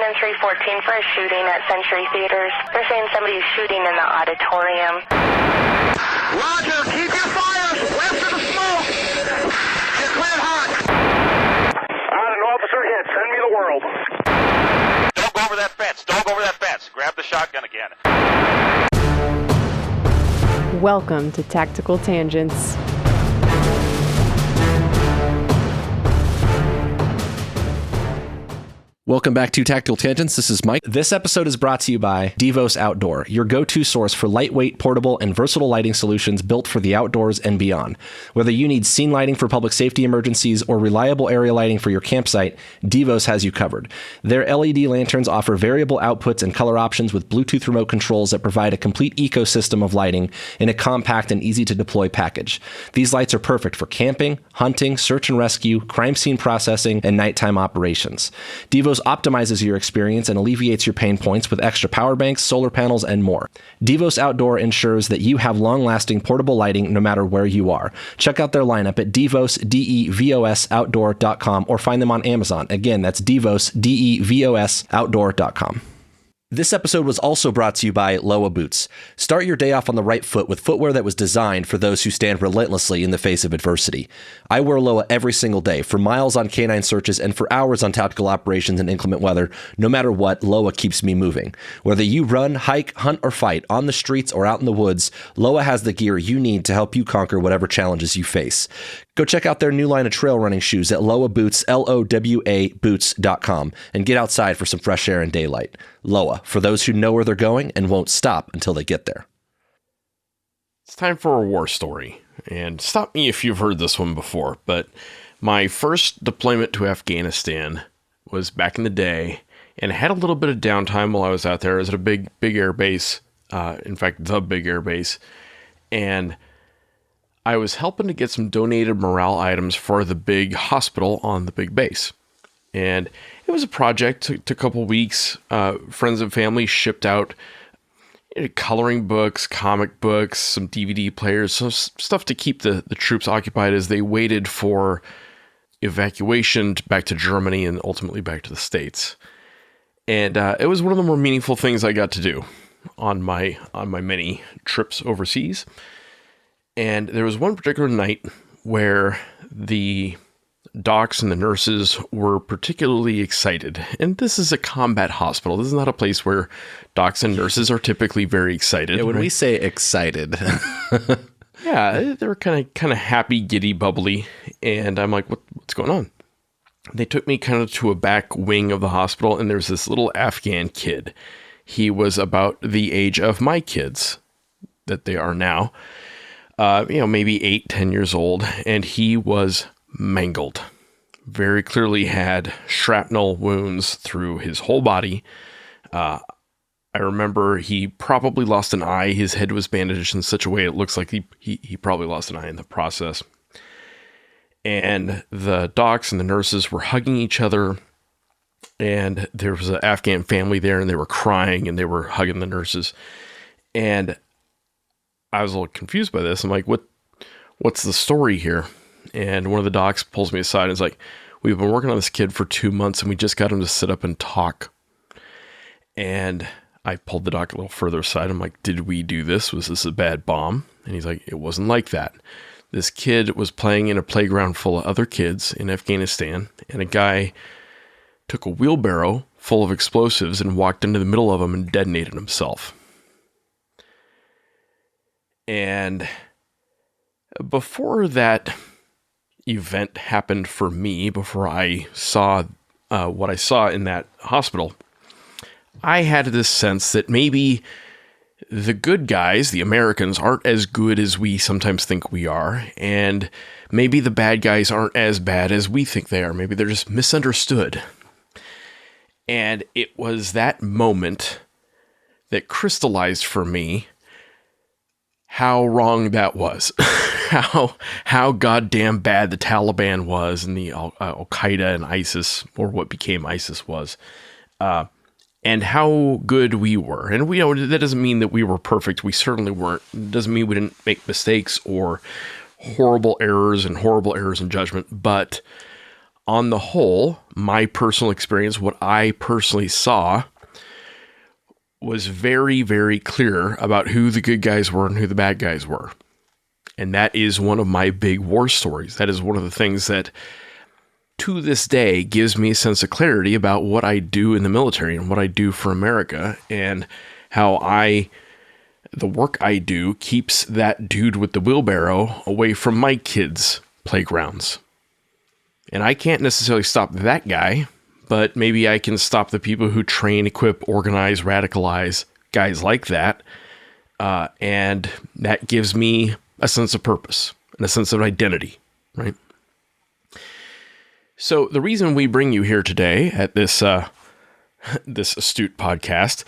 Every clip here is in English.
in 314 for a shooting at Century Theaters. They're saying somebody's shooting in the auditorium. Roger, keep your fires west of the smoke. You're cleared hot. An officer hit. Send me the world. Don't go over that fence. Don't go over that fence. Grab the shotgun again. Welcome to Tactical Tangents. Welcome back to Tactical Tangents. This is Mike. This episode is brought to you by Devos Outdoor, your go-to source for lightweight, portable, and versatile lighting solutions built for the outdoors and beyond. Whether you need scene lighting for public safety emergencies or reliable area lighting for your campsite, Devos has you covered. Their LED lanterns offer variable outputs and color options with Bluetooth remote controls that provide a complete ecosystem of lighting in a compact and easy-to-deploy package. These lights are perfect for camping, hunting, search and rescue, crime scene processing, and nighttime operations. Devos optimizes your experience and alleviates your pain points with extra power banks, solar panels, and more. Devos Outdoor ensures that you have long-lasting portable lighting no matter where you are. Check out their lineup at Devos, DEVOS Outdoor.com or find them on Amazon. Again, that's Devos, DEVOS Outdoor.com. This episode was also brought to you by Lowa Boots. Start your day off on the right foot with footwear that was designed for those who stand relentlessly in the face of adversity. I wear Lowa every single day, for miles on canine searches and for hours on tactical operations in inclement weather. No matter what, Lowa keeps me moving. Whether you run, hike, hunt, or fight, on the streets or out in the woods, Lowa has the gear you need to help you conquer whatever challenges you face. Go check out their new line of trail running shoes at Lowa Boots, L-O-W-A Boots.com, and get outside for some fresh air and daylight. Lowa, for those who know where they're going and won't stop until they get there. It's time for a war story, and stop me if you've heard this one before, but my first deployment to Afghanistan was back in the day, and I had a little bit of downtime while I was out there. I was at a big air base, in fact, the big air base, and I was helping to get some donated morale items for the big hospital on the big base. And it was a project, took a couple weeks. Friends and family shipped out coloring books, comic books, some DVD players, some stuff to keep the troops occupied as they waited for evacuation back to Germany and ultimately back to the States. And it was one of the more meaningful things I got to do on my many trips overseas. And there was one particular night where the docs and the nurses were particularly excited. And this is a combat hospital. This is not a place where docs and nurses are typically very excited. Yeah, when we say excited. Yeah, they were kind of happy, giddy, bubbly. And I'm like, what's going on? They took me kind of to a back wing of the hospital, and there's this little Afghan kid. He was about the age of my kids that they are now. Maybe 8-10 years old, and he was mangled. Very clearly had shrapnel wounds through his whole body. I remember he probably lost an eye. His head was bandaged in such a way it looks like he probably lost an eye in the process. And the docs and the nurses were hugging each other, and there was an Afghan family there, and they were crying, and they were hugging the nurses. And I was a little confused by this. I'm like, what's the story here? And one of the docs pulls me aside and is like, we've been working on this kid for 2 months and we just got him to sit up and talk. And I pulled the doc a little further aside. I'm like, did we do this? Was this a bad bomb? And he's like, it wasn't like that. This kid was playing in a playground full of other kids in Afghanistan, and a guy took a wheelbarrow full of explosives and walked into the middle of them and detonated himself. And before that event happened for me, before I saw what I saw in that hospital, I had this sense that maybe the good guys, the Americans, aren't as good as we sometimes think we are, and maybe the bad guys aren't as bad as we think they are. Maybe they're just misunderstood. And it was that moment that crystallized for me how wrong that was, how goddamn bad the Taliban was and the Al-Qaeda and ISIS, or what became ISIS, was, and how good we were. And we know that doesn't mean that we were perfect. We certainly weren't. It doesn't mean we didn't make mistakes or horrible errors in judgment. But on the whole, my personal experience, what I personally saw, was very, very clear about who the good guys were and who the bad guys were. And that is one of my big war stories. That is one of the things that, to this day, gives me a sense of clarity about what I do in the military and what I do for America, and how the work I do keeps that dude with the wheelbarrow away from my kids' playgrounds. And I can't necessarily stop that guy, but maybe I can stop the people who train, equip, organize, radicalize guys like that. And that gives me a sense of purpose and a sense of identity, right? So the reason we bring you here today at this this astute podcast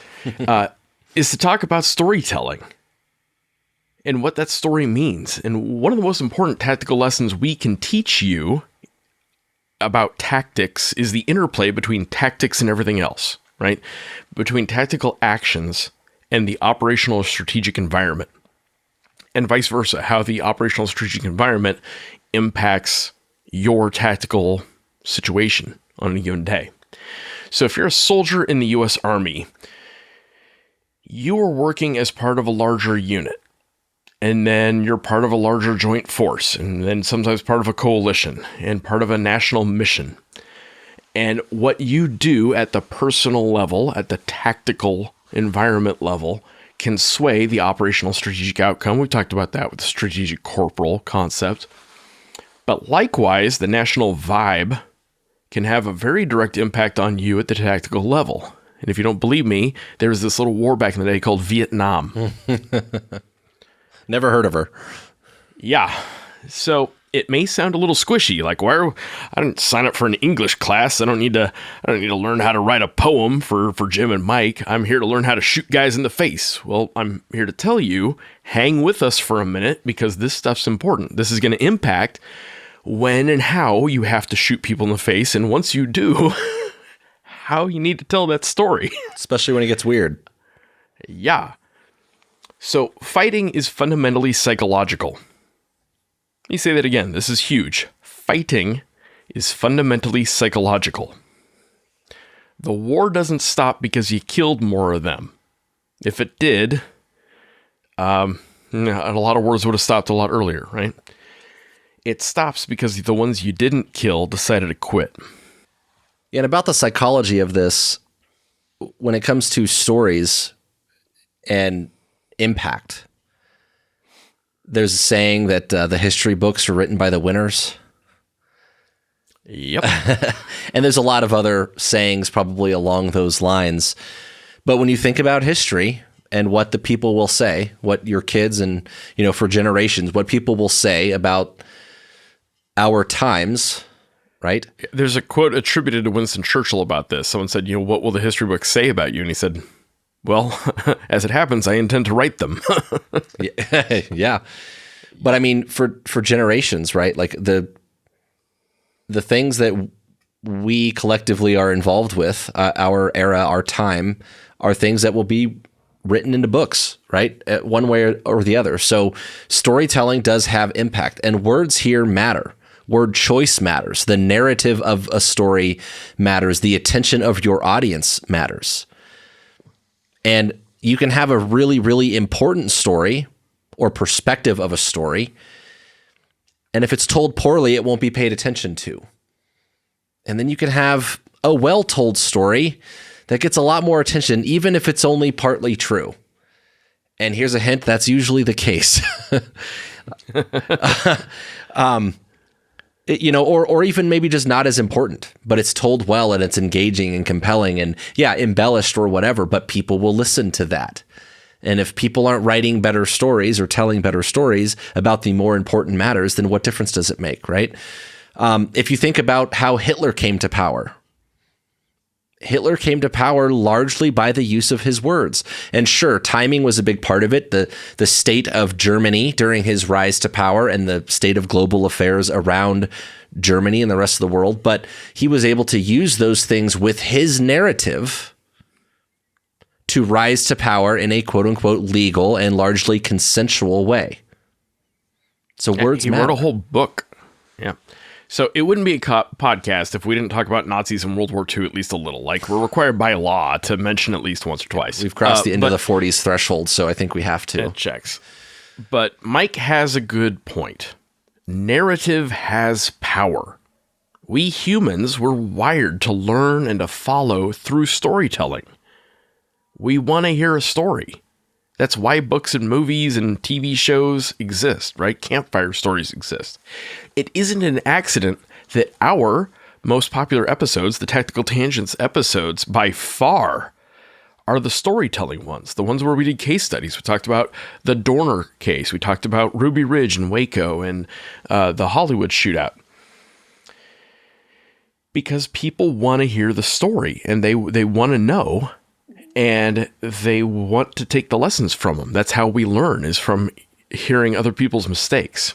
is to talk about storytelling and what that story means. And one of the most important tactical lessons we can teach you about tactics is the interplay between tactics and everything else, right? Between tactical actions and the operational strategic environment, and vice versa, how the operational strategic environment impacts your tactical situation on a given day. So if you're a soldier in the U.S. Army, you are working as part of a larger unit. And then you're part of a larger joint force, and then sometimes part of a coalition, and part of a national mission. And what you do at the personal level, at the tactical environment level, can sway the operational strategic outcome. We've talked about that with the strategic corporal concept. But likewise, the national vibe can have a very direct impact on you at the tactical level. And if you don't believe me, there was this little war back in the day called Vietnam. Never heard of her. Yeah. So it may sound a little squishy. Like, I didn't sign up for an English class. I don't need to learn how to write a poem for Jim and Mike. I'm here to learn how to shoot guys in the face. Well, I'm here to tell you, hang with us for a minute, because this stuff's important. This is going to impact when and how you have to shoot people in the face. And once you do, how you need to tell that story. Especially when it gets weird. Yeah. So fighting is fundamentally psychological. Let me say that again. This is huge. Fighting is fundamentally psychological. The war doesn't stop because you killed more of them. If it did, a lot of wars would have stopped a lot earlier, right? It stops because the ones you didn't kill decided to quit. And about the psychology of this, when it comes to stories and impact, there's a saying that the history books are written by the winners. Yep. And there's a lot of other sayings probably along those lines. But when you think about history and what the people will say, what your kids and, for generations, what people will say about our times, right? There's a quote attributed to Winston Churchill about this. Someone said, what will the history books say about you? And he said, well, as it happens, I intend to write them. Yeah. But I mean, for generations, right? Like the things that we collectively are involved with, our era, our time, are things that will be written into books, right? One way or the other. So storytelling does have impact, and words here matter. Word choice matters. The narrative of a story matters. The attention of your audience matters. And you can have a really, really important story or perspective of a story, and if it's told poorly, it won't be paid attention to. And then you can have a well-told story that gets a lot more attention, even if it's only partly true. And here's a hint, that's usually the case. Or even maybe just not as important, but it's told well and it's engaging and compelling and embellished or whatever, but people will listen to that. And if people aren't writing better stories or telling better stories about the more important matters, then what difference does it make, right? If you think about how Hitler came to power, Hitler came to power largely by the use of his words. And sure, timing was a big part of it. The state of Germany during his rise to power and the state of global affairs around Germany and the rest of the world. But he was able to use those things with his narrative to rise to power in a quote unquote legal and largely consensual way. So words matter. He wrote a whole book. Yeah. So it wouldn't be a podcast if we didn't talk about Nazis in World War II at least a little. Like, we're required by law to mention at least once or twice. We've crossed the end of the 40s threshold, so I think we have to. It checks. But Mike has a good point. Narrative has power. We humans were wired to learn and to follow through storytelling. We want to hear a story. That's why books and movies and TV shows exist, right? Campfire stories exist. It isn't an accident that our most popular episodes, the Tactical Tangents episodes, by far are the storytelling ones, the ones where we did case studies. We talked about the Dorner case. We talked about Ruby Ridge and Waco and the Hollywood shootout. Because people want to hear the story and they want to know. And they want to take the lessons from them. That's how we learn, is from hearing other people's mistakes.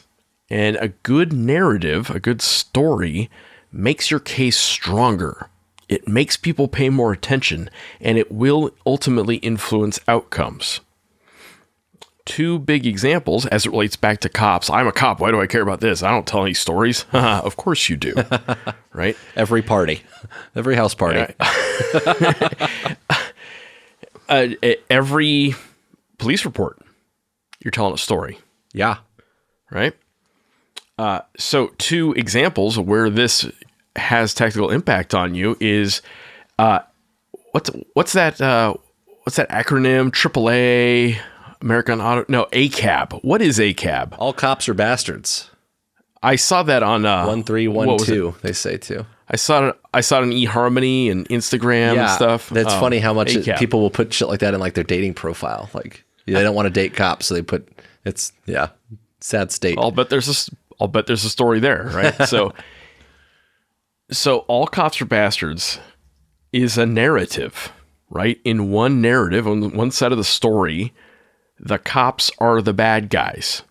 And a good narrative, a good story, makes your case stronger. It makes people pay more attention, and it will ultimately influence outcomes. Two big examples as it relates back to cops. I'm a cop. Why do I care about this? I don't tell any stories. Of course you do. Right? Every party. Every house party. Every police report, you're telling a story. Yeah. Right? So two examples of where this has tactical impact on you is what's that acronym? AAA, American Auto, no, ACAB. What is ACAB? All cops are bastards. I saw that on 1312, they say too. I saw it on eHarmony and Instagram and stuff. That's funny how much people will put shit like that in like their dating profile. Like they don't want to date cops, so they put sad state. I'll bet there's a story there, right? So all cops are bastards is a narrative, right? In one narrative, on one side of the story, the cops are the bad guys.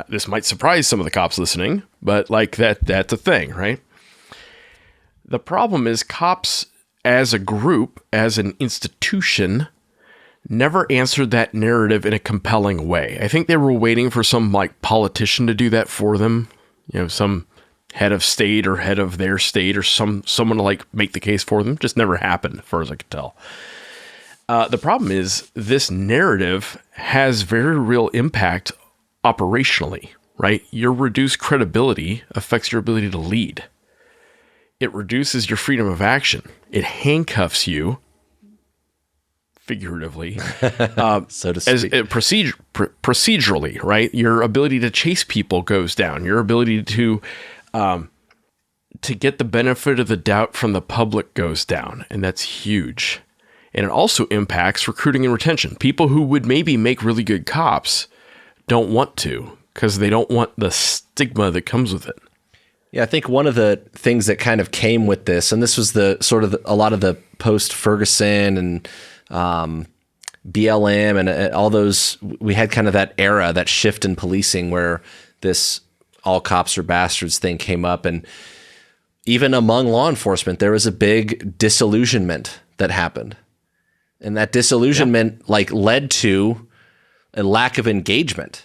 This might surprise some of the cops listening, but like that's a thing, right? The problem is cops as a group, as an institution, never answered that narrative in a compelling way. I think they were waiting for some like politician to do that for them. You know, some head of state or head of their state or someone to like make the case for them. Just never happened, as far as I could tell. The problem is this narrative has very real impact operationally, right? Your reduced credibility affects your ability to lead. It reduces your freedom of action. It handcuffs you, figuratively, so to speak. Procedurally, right? Your ability to chase people goes down. Your ability to get the benefit of the doubt from the public goes down, and that's huge. And it also impacts recruiting and retention. People who would maybe make really good cops don't want to because they don't want the stigma that comes with it. Yeah, I think one of the things that kind of came with this, and this was a lot of the post-Ferguson and BLM and all those, we had kind of that era, that shift in policing where this all cops are bastards thing came up. And even among law enforcement, there was a big disillusionment that happened. And that disillusionment led to a lack of engagement.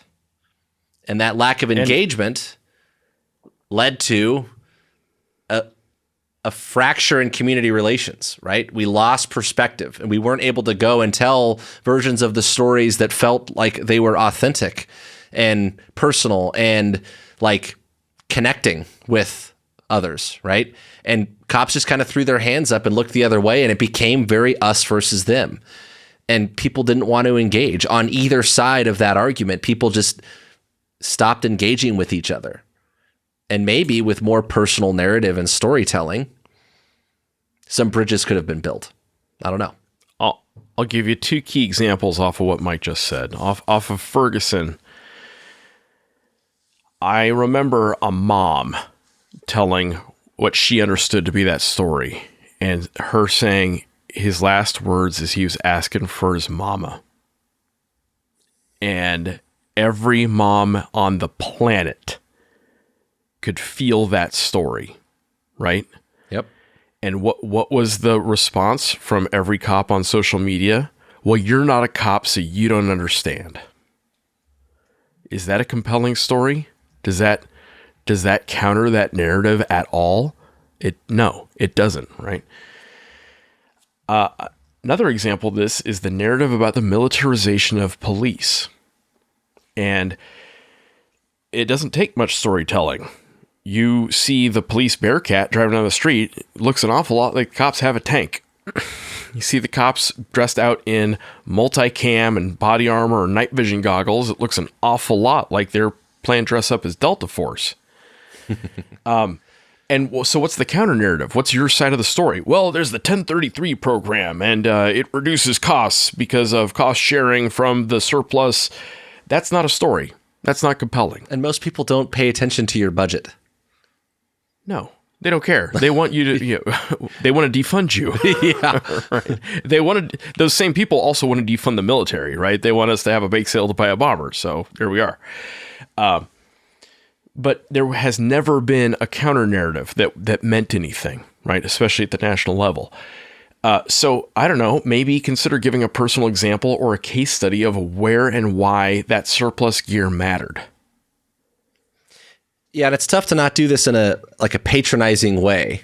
And that lack of engagement led to a fracture in community relations, right? We lost perspective and we weren't able to go and tell versions of the stories that felt like they were authentic and personal and like connecting with others, right? And cops just kind of threw their hands up and looked the other way, and it became very us versus them. And people didn't want to engage on either side of that argument. People just stopped engaging with each other. And maybe with more personal narrative and storytelling, some bridges could have been built. I don't know. I'll give you two key examples off of what Mike just said. Off of Ferguson, I remember a mom telling what she understood to be that story, and her saying his last words is he was asking for his mama. And every mom on the planet could feel that story, right? Yep. And what was the response from every cop on social media? Well, you're not a cop, so you don't understand. Is that a compelling story? Does that Does that counter that narrative at all? No, it doesn't, right? Another example of this is the narrative about the militarization of police. And it doesn't take much storytelling. You see the police Bearcat driving down the street, it looks an awful lot like cops have a tank. You see the cops dressed out in multicam and body armor or night vision goggles, it looks an awful lot like they're playing dress up as Delta Force. And so what's the counter narrative? What's your side of the story? Well, there's the 1033 program, and it reduces costs because of cost sharing from the surplus. That's not a story. That's not compelling. And most people don't pay attention to your budget. No, they don't care. They want you to, they want to defund you. Yeah. Right. Those same people also want to defund the military, right? They want us to have a bake sale to buy a bomber. So there we are. But there has never been a counter narrative that meant anything, right? Especially at the national level. So I don't know, maybe consider giving a personal example or a case study of where and why that surplus gear mattered. Yeah, and it's tough to not do this in a patronizing way.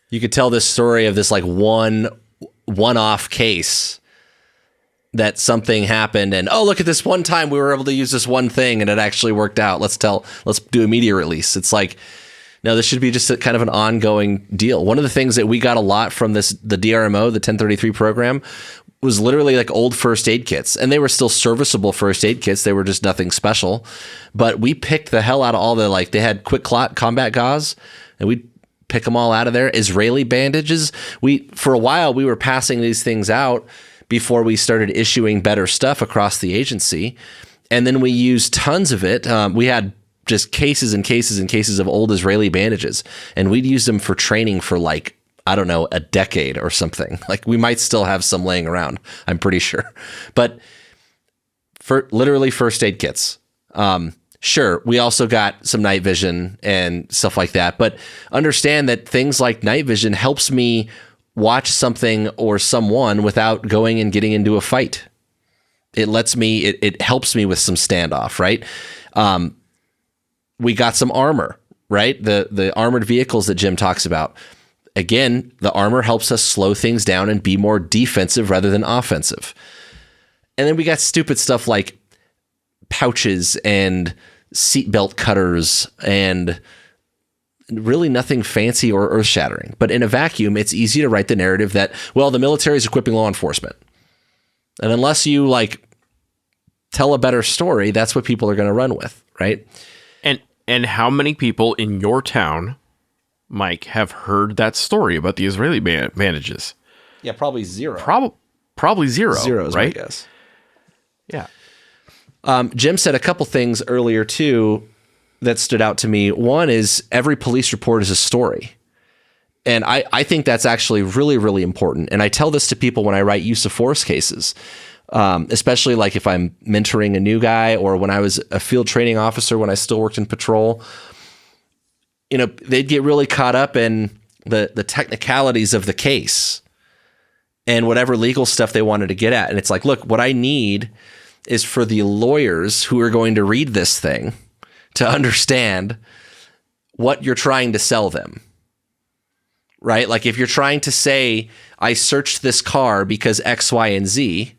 You could tell this story of this like one-off case that something happened and, oh, look at this one time we were able to use this one thing and it actually worked out. Let's do a media release. It's like, no, this should be just a kind of an ongoing deal. One of the things that we got a lot from the DRMO, the 1033 program, was literally like old first aid kits, and they were still serviceable first aid kits. They were just nothing special, but we picked the hell out of all they had quick clot combat gauze, and we pick them all out of there. Israeli bandages. For a while we were passing these things out before we started issuing better stuff across the agency. And then we used tons of it. We had just cases and cases and cases of old Israeli bandages, and we'd use them for training for like, I don't know, a decade or something. Like we might still have some laying around, I'm pretty sure. But for literally first aid kits. Sure, we also got some night vision and stuff like that, but understand that things like night vision helps me watch something or someone without going and getting into a fight. It helps me with some standoff, right? We got some armor, right? The armored vehicles that Jim talks about. Again, the armor helps us slow things down and be more defensive rather than offensive. And then we got stupid stuff like pouches and seatbelt cutters and really nothing fancy or earth-shattering. But in a vacuum, it's easy to write the narrative that, well, the military is equipping law enforcement. And unless you tell a better story, that's what people are going to run with, right? And how many people in your town, Mike, have heard that story about the Israeli bandages? Yeah, probably zero. Probably zero. Zero is right? my guess. Yeah. Jim said a couple things earlier too that stood out to me. One is every police report is a story. And I think that's actually really, really important. And I tell this to people when I write use of force cases, especially like if I'm mentoring a new guy or when I was a field training officer when I still worked in patrol. They'd get really caught up in the technicalities of the case and whatever legal stuff they wanted to get at. And it's like, look, what I need is for the lawyers who are going to read this thing to understand what you're trying to sell them, right? Like if you're trying to say, I searched this car because X, Y, and Z,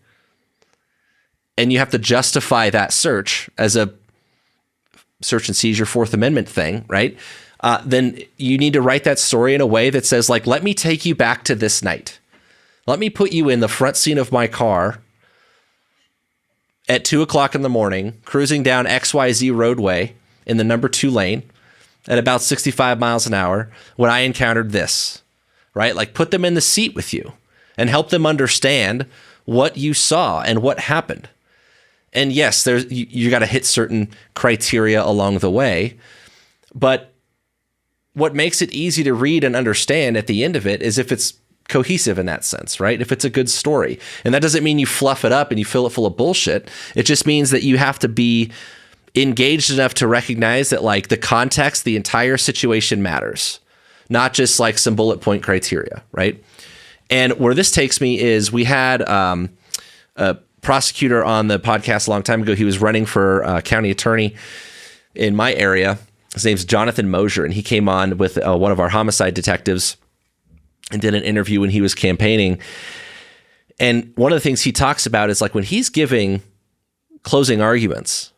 and you have to justify that search as a search and seizure Fourth Amendment thing, right? Then you need to write that story in a way that says, like, let me take you back to this night. Let me put you in the front seat of my car at 2:00 in the morning, cruising down XYZ roadway in the number 2 lane at about 65 miles an hour when I encountered this, right? Like put them in the seat with you and help them understand what you saw and what happened. And yes, you got to hit certain criteria along the way, but what makes it easy to read and understand at the end of it is if it's cohesive in that sense, right? If it's a good story. And that doesn't mean you fluff it up and you fill it full of bullshit. It just means that you have to be engaged enough to recognize that like the context, the entire situation matters, not just like some bullet point criteria, right? And where this takes me is we had a prosecutor on the podcast a long time ago. He was running for county attorney in my area. His name's Jonathan Mosier, and he came on with one of our homicide detectives and did an interview when he was campaigning. And one of the things he talks about is like when he's giving closing arguments,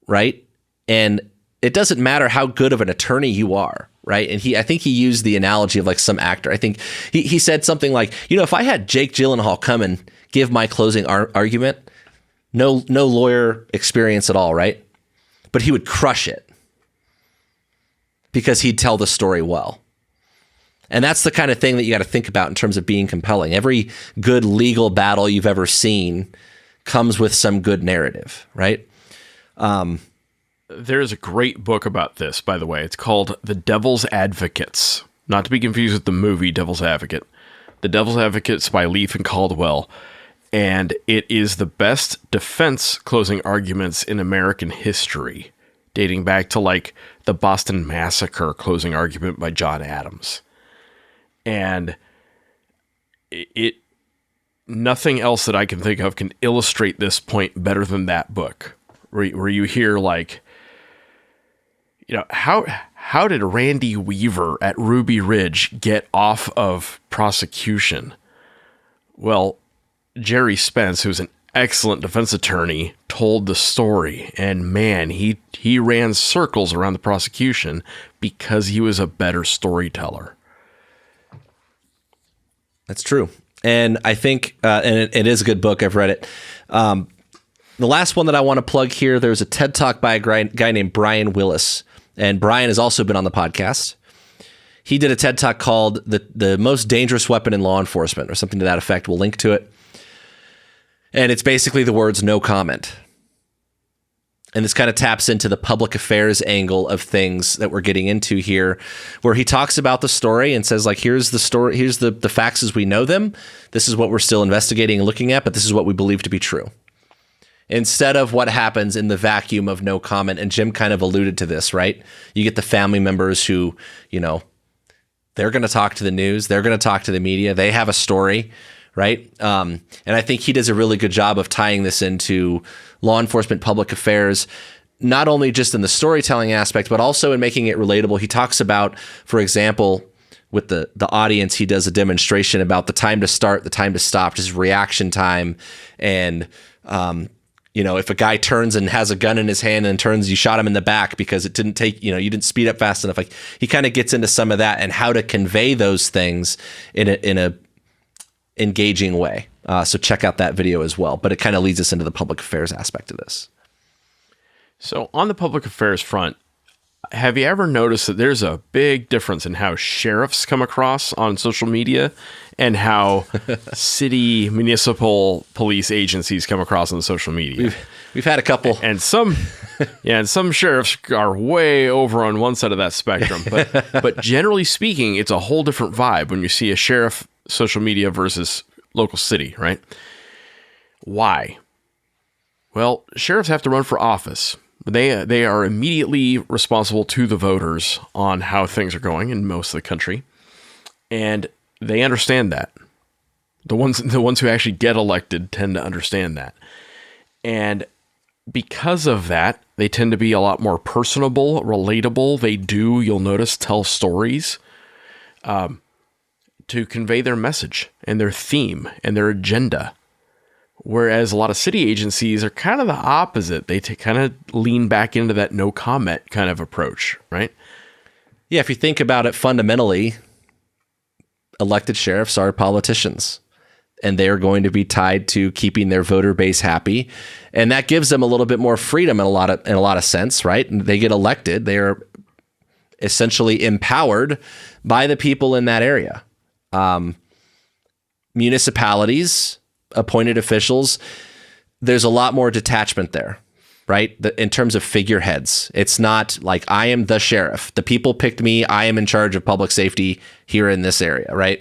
right? And it doesn't matter how good of an attorney you are, right? And I think he used the analogy of like some actor. I think he said something like, if I had Jake Gyllenhaal come and give my closing argument, no lawyer experience at all, right? But he would crush it because he'd tell the story well. And that's the kind of thing that you got to think about in terms of being compelling. Every good legal battle you've ever seen comes with some good narrative, right? There's a great book about this, by the way. It's called The Devil's Advocates. Not to be confused with the movie Devil's Advocate. The Devil's Advocates by Leaf and Caldwell. And it is the best defense closing arguments in American history, dating back to like the Boston Massacre closing argument by John Adams. And nothing else that I can think of can illustrate this point better than that book, where you hear like, how did Randy Weaver at Ruby Ridge get off of prosecution? Well, Jerry Spence, who's an excellent defense attorney, told the story, and man, he ran circles around the prosecution because he was a better storyteller. That's true. And I think, and it is a good book. I've read it. The last one that I want to plug here, there's a TED Talk by a guy named Brian Willis. And Brian has also been on the podcast. He did a TED Talk called The Most Dangerous Weapon in Law Enforcement, or something to that effect. We'll link to it. And it's basically the words no comment. And this kind of taps into the public affairs angle of things that we're getting into here, where he talks about the story and says, like, here's the story, here's the facts as we know them. This is what we're still investigating and looking at, but this is what we believe to be true. Instead of what happens in the vacuum of no comment. And Jim kind of alluded to this, right? You get the family members who, they're going to talk to the news. They're going to talk to the media. They have a story, right? And I think he does a really good job of tying this into law enforcement, public affairs, not only just in the storytelling aspect, but also in making it relatable. He talks about, for example, with the audience, he does a demonstration about the time to start, the time to stop, just reaction time. And, if a guy turns and has a gun in his hand and turns, you shot him in the back because it didn't take, you didn't speed up fast enough. Like, he kind of gets into some of that and how to convey those things in a engaging way. So check out that video as well. But it kind of leads us into the public affairs aspect of this. So on the public affairs front, have you ever noticed that there's a big difference in how sheriffs come across on social media and how city, municipal police agencies come across on social media? We've had a couple. And some sheriffs are way over on one side of that spectrum. But generally speaking, it's a whole different vibe when you see a sheriff social media versus local city, right? Why? Well, sheriffs have to run for office. They are immediately responsible to the voters on how things are going in most of the country, and they understand that. The ones who actually get elected tend to understand that, and because of that, they tend to be a lot more personable, relatable. They do, you'll notice, tell stories to convey their message and their theme and their agenda. Whereas a lot of city agencies are kind of the opposite. They kind of lean back into that no comment kind of approach, right? Yeah, if you think about it fundamentally, elected sheriffs are politicians, and they are going to be tied to keeping their voter base happy, and that gives them a little bit more freedom in a lot of sense, right? And they get elected; they are essentially empowered by the people in that area. Municipalities, appointed officials, there's a lot more detachment there, right? In terms of figureheads, it's not like I am the sheriff. The people picked me. I am in charge of public safety here in this area, right?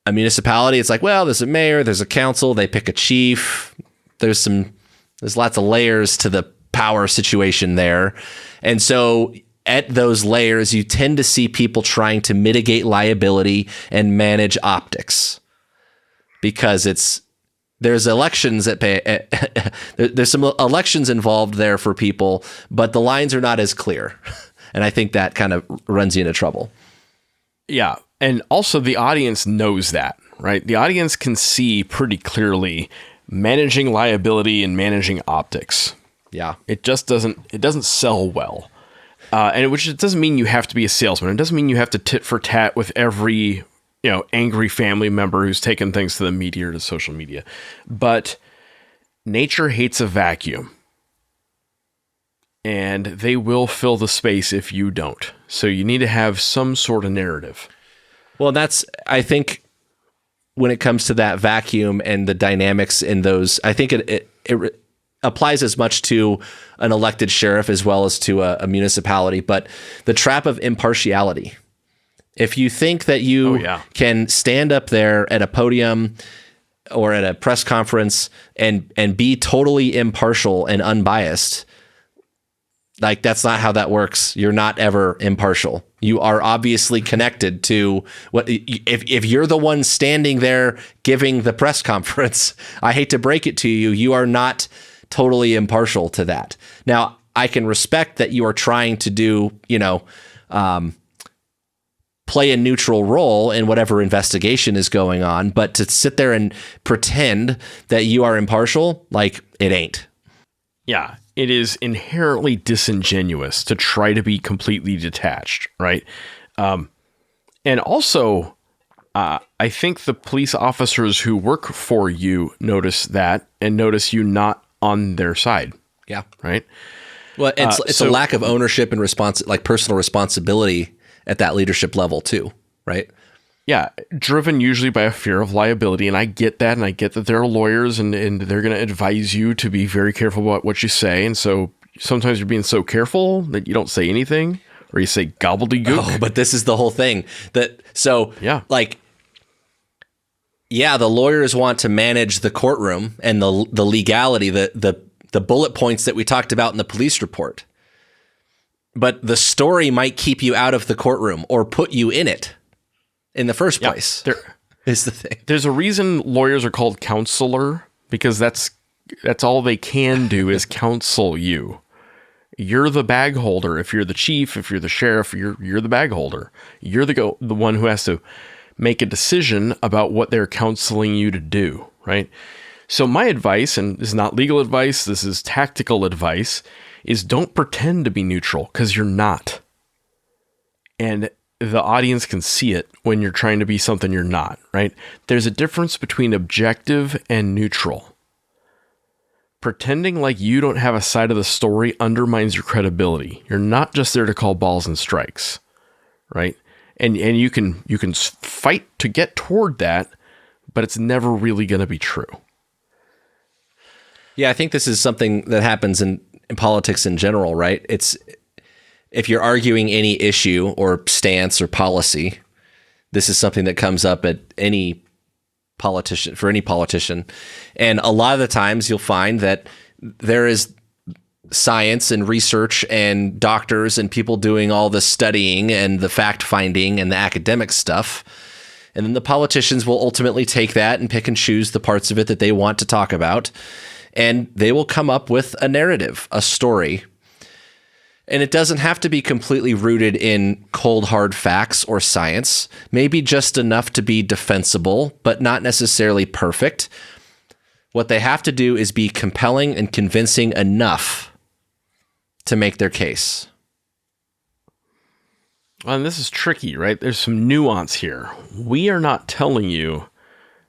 A municipality, it's like, well, there's a mayor, there's a council, they pick a chief. There's lots of layers to the power situation there. And so at those layers, you tend to see people trying to mitigate liability and manage optics, because there's elections there's some elections involved there for people, but the lines are not as clear And I think that kind of runs you into trouble. Yeah. And also the audience knows that, right? The audience can see pretty clearly managing liability and managing optics. Yeah. It doesn't sell well. And which it doesn't mean you have to be a salesman. It doesn't mean you have to tit for tat with every, angry family member who's taken things to the media or to social media. But nature hates a vacuum. And they will fill the space if you don't. So you need to have some sort of narrative. Well, I think when it comes to that vacuum and the dynamics in those, I think it applies as much to an elected sheriff as well as to a municipality, but the trap of impartiality. If you think that you can stand up there at a podium or at a press conference and be totally impartial and unbiased, like that's not how that works. You're not ever impartial. You are obviously connected to what, if you're the one standing there giving the press conference, I hate to break it to you, you are not totally impartial to that. Now, I can respect that you are trying to do, play a neutral role in whatever investigation is going on, but to sit there and pretend that you are impartial, like it ain't. Yeah, it is inherently disingenuous to try to be completely detached, right? And also, I think the police officers who work for you notice that and notice you not on their side. Yeah. Right? Well, it's a lack of ownership and like personal responsibility at that leadership level too, right? Yeah, driven usually by a fear of liability, and I get that, and I get that there are lawyers, and they're going to advise you to be very careful about what you say, and so sometimes you're being so careful that you don't say anything, or you say gobbledygook. Oh, but this is the whole thing. The lawyers want to manage the courtroom and the legality, the bullet points that we talked about in the police report. But the story might keep you out of the courtroom or put you in it in the first place. There is the thing. There's a reason lawyers are called counselor, because that's all they can do is counsel you. You're the bag holder. If you're the chief, if you're the sheriff, you're the bag holder. You're the one who has to make a decision about what they're counseling you to do, right? So my advice, and this is not legal advice, this is tactical advice, is don't pretend to be neutral, because you're not. And the audience can see it when you're trying to be something you're not, right? There's a difference between objective and neutral. Pretending like you don't have a side of the story undermines your credibility. You're not just there to call balls and strikes, right? And you can fight to get toward that, but it's never really going to be true. Yeah, I think this is something that happens in politics in general, right? It's if you're arguing any issue or stance or policy, this is something that comes up at any politician. And a lot of the times you'll find that there is science and research and doctors and people doing all the studying and the fact finding and the academic stuff. And then the politicians will ultimately take that and pick and choose the parts of it that they want to talk about. And they will come up with a narrative, a story. And it doesn't have to be completely rooted in cold, hard facts or science. Maybe just enough to be defensible, but not necessarily perfect. What they have to do is be compelling and convincing enough to make their case. Well, and this is tricky, right? There's some nuance here. We are not telling you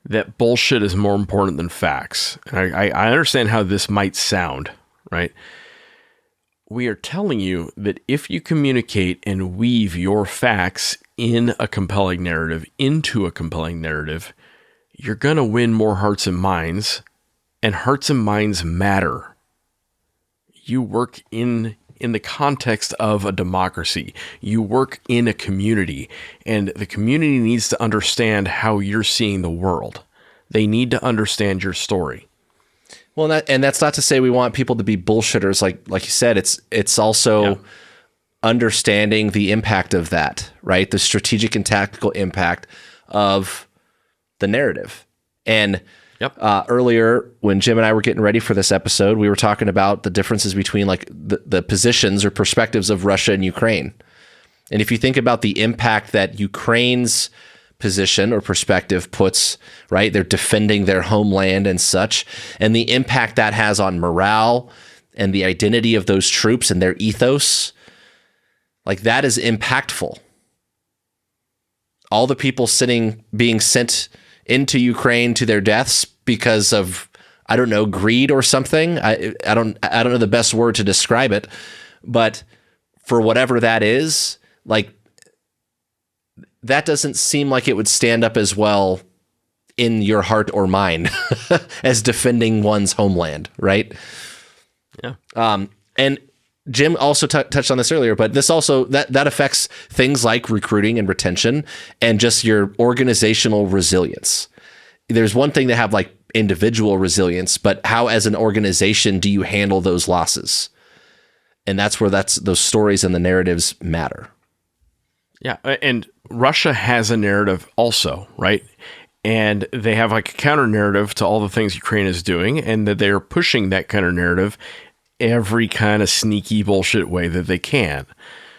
that bullshit is more important than facts. I understand how this might sound, right? We are telling you that if you communicate and weave your facts in a compelling narrative, into a compelling narrative, you're going to win more hearts and minds, and hearts and minds matter. You work in the context of a democracy. You work in a community, and the community needs to understand how you're seeing the world. They need to understand your story. Well, and that's not to say we want people to be bullshitters. Like you said, it's also understanding the impact of that, right? The strategic and tactical impact of the narrative. And Yep. Earlier, when Jim and I were getting ready for this episode, we were talking about the differences between like the positions or perspectives of Russia and Ukraine. And if you think about the impact that Ukraine's position or perspective puts, right, they're defending their homeland and such, and the impact that has on morale and the identity of those troops and their ethos, like that is impactful. All the people being sent into Ukraine to their deaths because of, I don't know, greed or something. I don't know the best word to describe it, but for whatever that is, like that doesn't seem like it would stand up as well in your heart or mind as defending one's homeland, right? Yeah. And Jim also touched on this earlier, but this also that affects things like recruiting and retention and just your organizational resilience. There's one thing to have like individual resilience, but how as an organization do you handle those losses? And that's where those stories and the narratives matter. Yeah, and Russia has a narrative also, right? And they have like a counter narrative to all the things Ukraine is doing, and that they're pushing that counter narrative every kind of sneaky bullshit way that they can.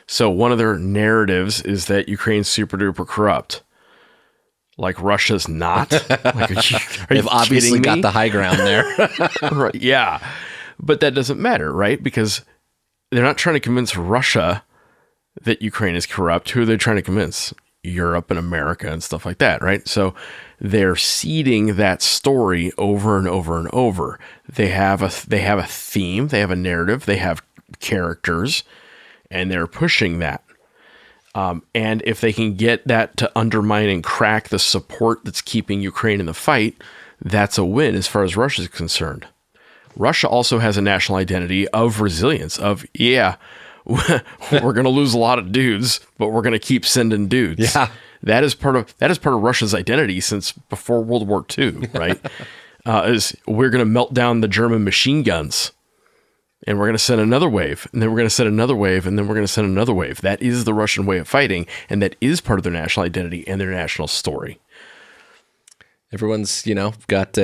So one of their narratives is that Ukraine's super duper corrupt. Like Russia's not. Like, They've obviously got the high ground there. Right, yeah. But that doesn't matter, right? Because they're not trying to convince Russia that Ukraine is corrupt. Who are they trying to convince? Europe and America and stuff like that, right? So they're seeding that story over and over and over. They have a theme, they have a narrative, they have characters, and they're pushing that. And if they can get that to undermine and crack the support that's keeping Ukraine in the fight, that's a win as far as Russia is concerned. Russia also has a national identity of resilience, of, yeah, we're going to lose a lot of dudes, but we're going to keep sending dudes. Yeah. That is part of Russia's identity since before World War II, right? Is we're going to melt down the German machine guns, and we're going to send another wave, and then we're going to send another wave, and then we're going to send another wave. That is the Russian way of fighting, and that is part of their national identity and their national story. Everyone's, got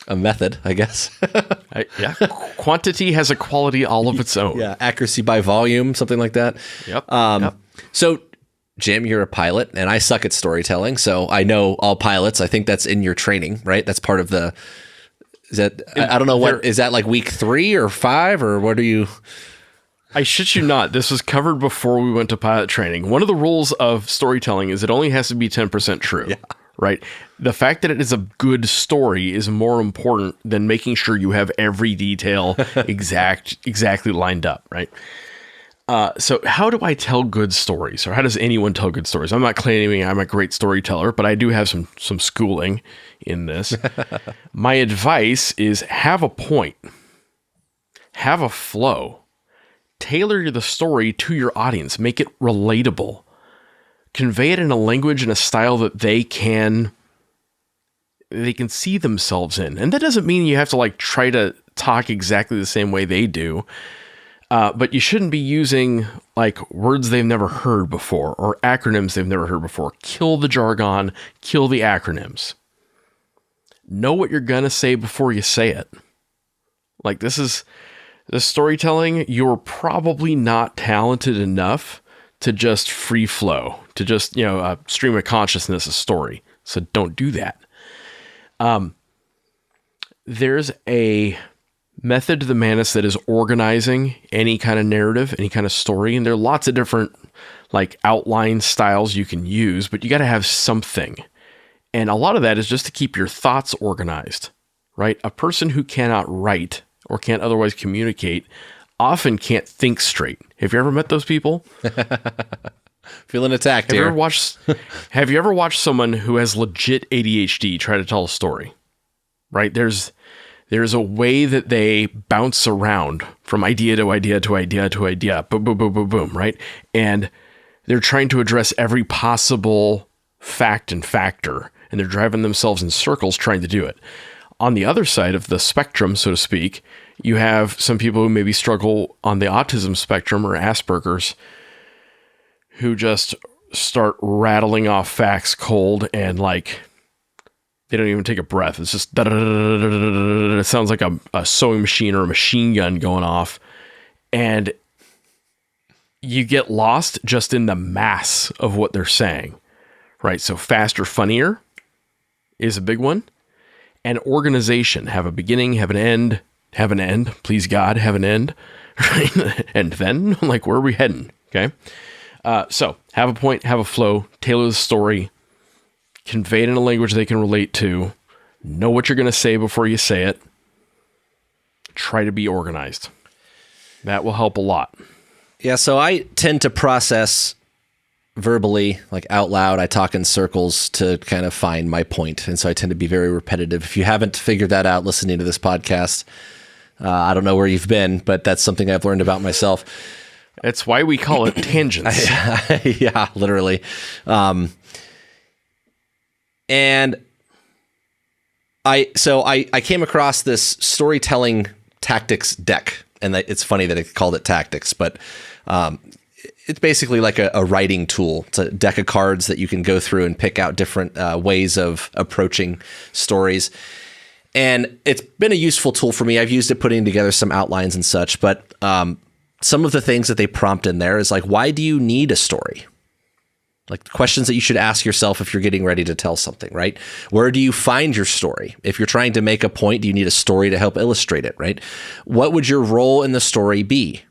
a method, I guess. Yeah. Quantity has a quality all of its own. Yeah. Accuracy by volume, something like that. Yep. So, Jim, you're a pilot, and I suck at storytelling. So I know all pilots. I think that's in your training, right? That's part of the. Is that? I don't know what is that like week 3 or 5 or what are you? I shit you not. This was covered before we went to pilot training. One of the rules of storytelling is it only has to be 10% true. Yeah. Right. The fact that it is a good story is more important than making sure you have every detail exactly lined up. Right. So how do I tell good stories, or how does anyone tell good stories? I'm not claiming I'm a great storyteller, but I do have some schooling in this. My advice is have a point, have a flow, tailor the story to your audience, make it relatable. Convey it in a language and a style that they can see themselves in. And that doesn't mean you have to like try to talk exactly the same way they do. But you shouldn't be using like words they've never heard before or acronyms they've never heard before. Kill the jargon, kill the acronyms. Know what you're going to say before you say it. Like this storytelling, you're probably not talented enough to just free flow, to just, stream of consciousness a story. So don't do that. There's a method to the madness that is organizing any kind of narrative, any kind of story. And there are lots of different like outline styles you can use, but you got to have something. And a lot of that is just to keep your thoughts organized, right? A person who cannot write or can't otherwise communicate often can't think straight. Have you ever met those people? Feeling attacked here. Have you ever watched someone who has legit ADHD try to tell a story? Right? There's a way that they bounce around from idea to idea to idea to idea. Boom, boom, boom, boom, boom, right? And they're trying to address every possible fact and factor, and they're driving themselves in circles trying to do it. On the other side of the spectrum, so to speak, you have some people who maybe struggle on the autism spectrum or Asperger's who just start rattling off facts cold and like They don't even take a breath. It's just it sounds like a sewing machine or a machine gun going off. And you get lost just in the mass of what they're saying, right? So faster, funnier is a big one. And organization, have a beginning, have an end, please God, have an end, right? And then, like, where are we heading? Okay. So have a point, have a flow, tailor the story, convey it in a language they can relate to, know what you're going to say before you say it, try to be organized. That will help a lot. Yeah, so I tend to process verbally, like out loud. I talk in circles to kind of find my point, and so I tend to be very repetitive. If you haven't figured that out listening to this podcast, I don't know where you've been, but that's something I've learned about myself. That's why we call it tangents. Yeah, literally. And I came across this storytelling tactics deck, and it's funny that it called it tactics, but it's basically like a writing tool. It's a deck of cards that you can go through and pick out different ways of approaching stories. And it's been a useful tool for me. I've used it putting together some outlines and such, but some of the things that they prompt in there is like, why do you need a story? Like questions that you should ask yourself if you're getting ready to tell something, right? Where do you find your story? If you're trying to make a point, do you need a story to help illustrate it, right? What would your role in the story be?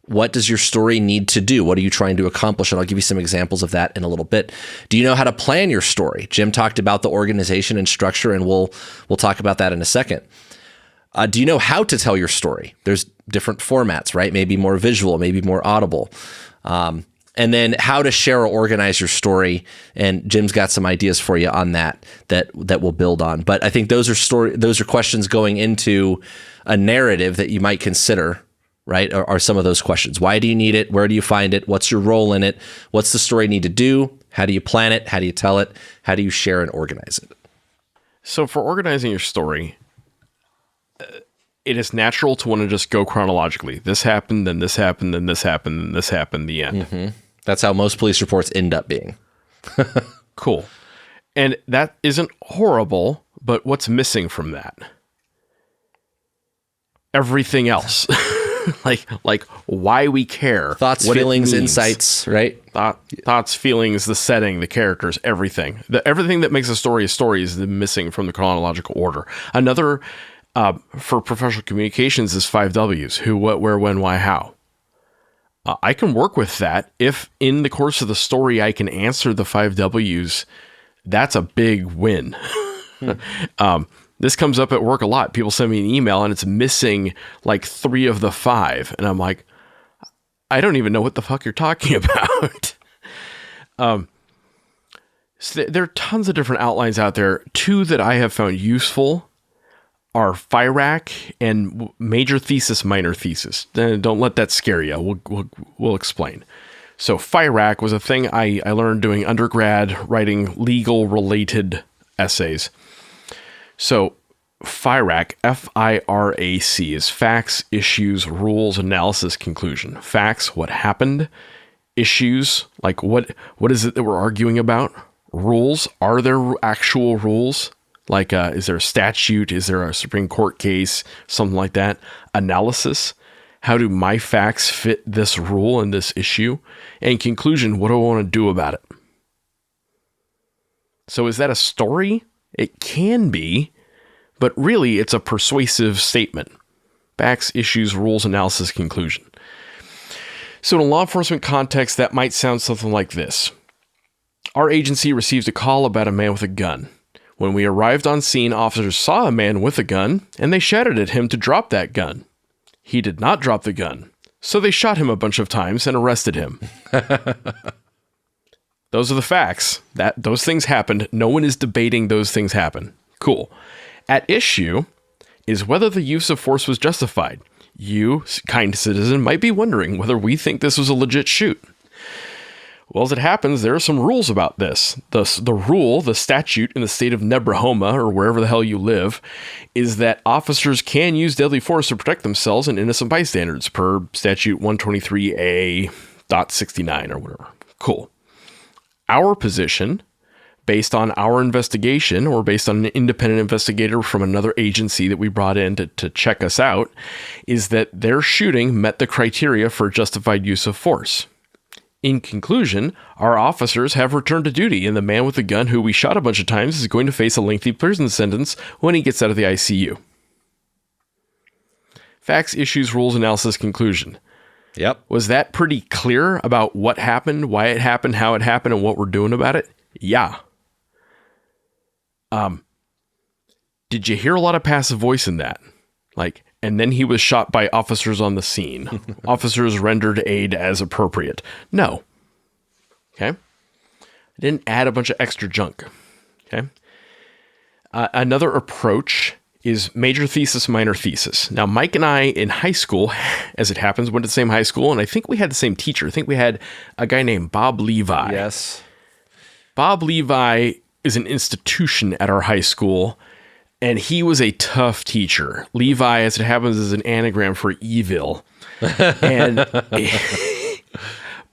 What does your story need to do? What are you trying to accomplish? And I'll give you some examples of that in a little bit. Do you know how to plan your story? Jim talked about the organization and structure, and we'll talk about that in a second. Do you know how to tell your story? There's different formats, right? Maybe more visual, maybe more audible. And then how to share or organize your story. And Jim's got some ideas for you on that we'll build on. But I think those are questions going into a narrative that you might consider, right? Are some of those questions. Why do you need it? Where do you find it? What's your role in it? What's the story need to do? How do you plan it? How do you tell it? How do you share and organize it? So for organizing your story, it is natural to want to just go chronologically. This happened, then this happened, then this happened, then this happened, the end. Mm-hmm. That's how most police reports end up being. Cool. And that isn't horrible, but what's missing from that? Everything else. like why we care. Thoughts, feelings, insights, right? Thoughts, feelings, the setting, the characters, everything. Everything that makes a story is missing from the chronological order. Another, for professional communications, is 5 Ws. Who, what, where, when, why, how. I can work with that if in the course of the story I can answer the 5 Ws. That's a big win. This comes up at work a lot. People send me an email and it's missing like 3 of the 5. And I'm like, I don't even know what the fuck you're talking about. So there are tons of different outlines out there. 2 that I have found useful are FIRAC and major thesis, minor thesis. Don't let that scare you. We'll explain. So FIRAC was a thing I learned doing undergrad, writing legal related essays. So FIRAC, F-I-R-A-C, is facts, issues, rules, analysis, conclusion. Facts, what happened. Issues, like what is it that we're arguing about? Rules, are there actual rules? Like, is there a statute? Is there a Supreme Court case? Something like that. Analysis. How do my facts fit this rule and this issue? And conclusion, what do I want to do about it? So is that a story? It can be, but really it's a persuasive statement. Facts, issues, rules, analysis, conclusion. So in a law enforcement context, that might sound something like this. Our agency received a call about a man with a gun. When we arrived on scene, officers saw a man with a gun, and they shouted at him to drop that gun. He did not drop the gun, so they shot him a bunch of times and arrested him. Those are the facts. Those things happened. No one is debating those things happen. Cool. At issue is whether the use of force was justified. You, kind citizen, might be wondering whether we think this was a legit shoot. Well, as it happens, there are some rules about this. The statute in the state of Nebrahoma, or wherever the hell you live, is that officers can use deadly force to protect themselves and innocent bystanders, per statute 123A.69 or whatever. Cool. Our position, based on our investigation or based on an independent investigator from another agency that we brought in to check us out, is that their shooting met the criteria for justified use of force. In conclusion, our officers have returned to duty, and the man with the gun who we shot a bunch of times is going to face a lengthy prison sentence when he gets out of the ICU. Facts, issues, rules, analysis, conclusion. Yep. Was that pretty clear about what happened, why it happened, how it happened, and what we're doing about it? Yeah. Did you hear a lot of passive voice in that? Like, and then he was shot by officers on the scene. Officers rendered aid as appropriate. No. Okay. I didn't add a bunch of extra junk. Okay. Another approach is major thesis, minor thesis. Now, Mike and I in high school, as it happens, went to the same high school, and I think we had the same teacher. I think we had a guy named Bob Levi. Yes. Bob Levi is an institution at our high school, and he was a tough teacher. Levi, as it happens, is an anagram for evil. And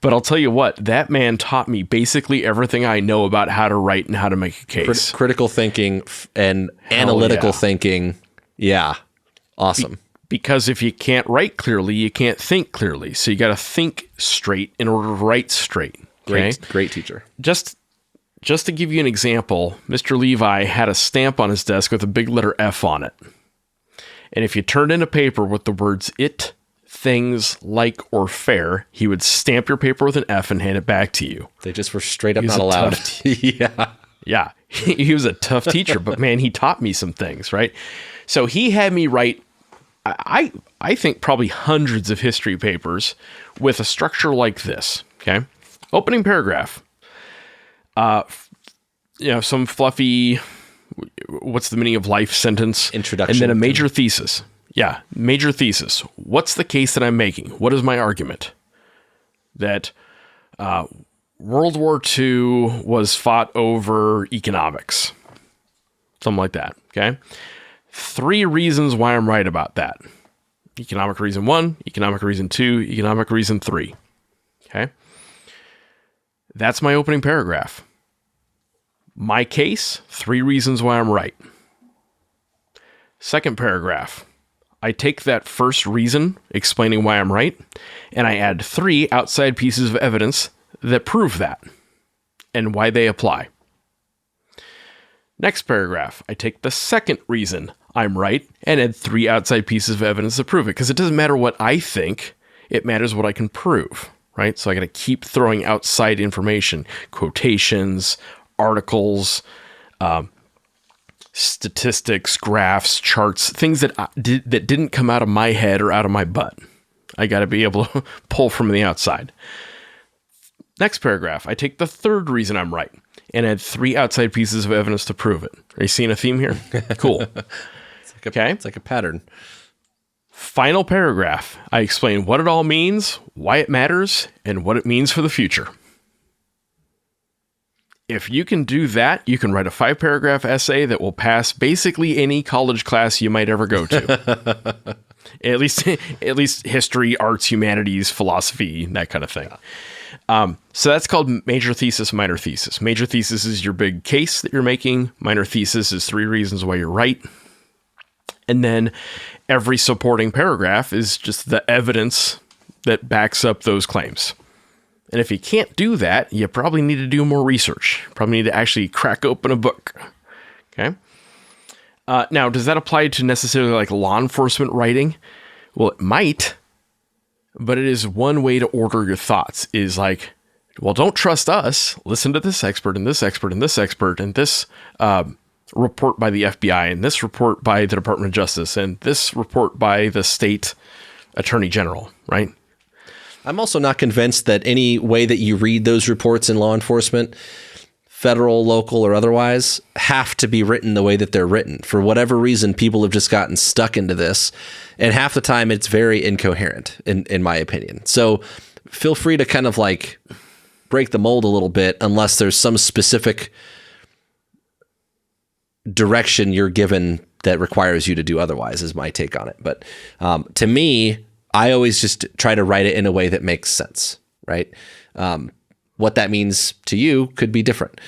but I'll tell you what, that man taught me basically everything I know about how to write and how to make a case. Critical thinking and analytical thinking. Yeah. Awesome. Because if you can't write clearly, you can't think clearly. So you got to think straight in order to write straight. Okay? Great teacher. Just to give you an example, Mr. Levi had a stamp on his desk with a big letter F on it. And if you turned in a paper with the words it, things, like, or fair, he would stamp your paper with an F and hand it back to you. They just were straight up not allowed. Yeah. Yeah. He was a tough teacher, but man, he taught me some things, right? So he had me write, I think probably hundreds of history papers with a structure like this. Okay. Opening paragraph. Some fluffy, what's the meaning of life sentence? Introduction. And then a major thesis. Yeah, major thesis. What's the case that I'm making? What is my argument? That World War II was fought over economics. Something like that, okay? 3 reasons why I'm right about that. Economic reason 1, economic reason 2, economic reason 3. Okay? That's my opening paragraph. My case, 3 reasons why I'm right. Second paragraph. I take that first reason, explaining why I'm right, and I add 3 outside pieces of evidence that prove that and why they apply. Next paragraph. I take the second reason I'm right and add 3 outside pieces of evidence to prove it, because it doesn't matter what I think, it matters what I can prove, right? So I got to keep throwing outside information, quotations, articles, statistics, graphs, charts, things that that didn't come out of my head or out of my butt. I got to be able to pull from the outside. Next paragraph. I take the third reason I'm right and add 3 outside pieces of evidence to prove it. Are you seeing a theme here? Cool. It's like a pattern. Final paragraph. I explain what it all means, why it matters, and what it means for the future. If you can do that, you can write a 5-paragraph essay that will pass basically any college class you might ever go to. at least history, arts, humanities, philosophy, that kind of thing. So that's called major thesis, minor thesis. Major thesis is your big case that you're making. Minor thesis is 3 reasons why you're right. And then every supporting paragraph is just the evidence that backs up those claims. And if you can't do that, you probably need to do more research. Probably need to actually crack open a book. Okay. Now, does that apply to necessarily like law enforcement writing? Well, it might, but it is one way to order your thoughts is like, well, don't trust us. Listen to this expert and this expert and this expert and this report by the FBI and this report by the Department of Justice and this report by the state attorney general, right? I'm also not convinced that any way that you read those reports in law enforcement, federal, local, or otherwise, have to be written the way that they're written. For whatever reason, people have just gotten stuck into this. And half the time, it's very incoherent, in my opinion. So feel free to kind of like break the mold a little bit, unless there's some specific direction you're given that requires you to do otherwise, is my take on it. But to me, I always just try to write it in a way that makes sense, right? What that means to you could be different.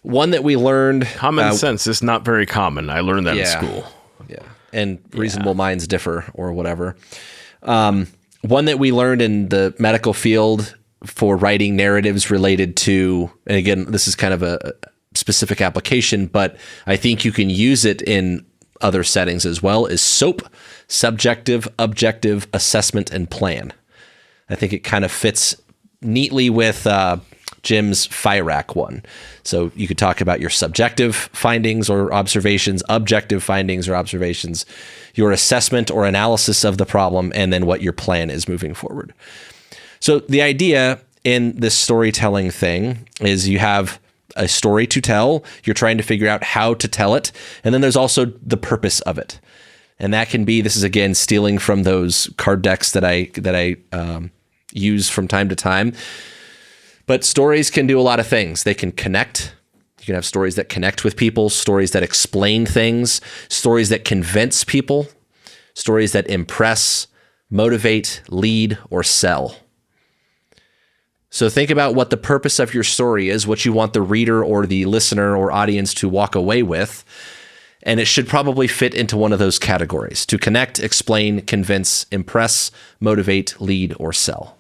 One that we learned... Common sense is not very common. I learned that in Yeah. school. Yeah, and reasonable minds differ or whatever. One that we learned in the medical field for writing narratives related to, and again, this is kind of a specific application, but I think you can use it in other settings as well, is SOAP, subjective, objective, assessment, and plan. I think it kind of fits neatly with Jim's FIRAC one. So you could talk about your subjective findings or observations, objective findings or observations, your assessment or analysis of the problem, and then what your plan is moving forward. So the idea in this storytelling thing is you have a story to tell, you're trying to figure out how to tell it, and then there's also the purpose of it. And that can be, this is again stealing from those card decks that I use from time to time. But stories can do a lot of things. They can connect. You can have stories that connect with people, stories that explain things, stories that convince people, stories that impress, motivate, lead, or sell. So think about what the purpose of your story is, what you want the reader or the listener or audience to walk away with, and it should probably fit into one of those categories: to connect, explain, convince, impress, motivate, lead, or sell.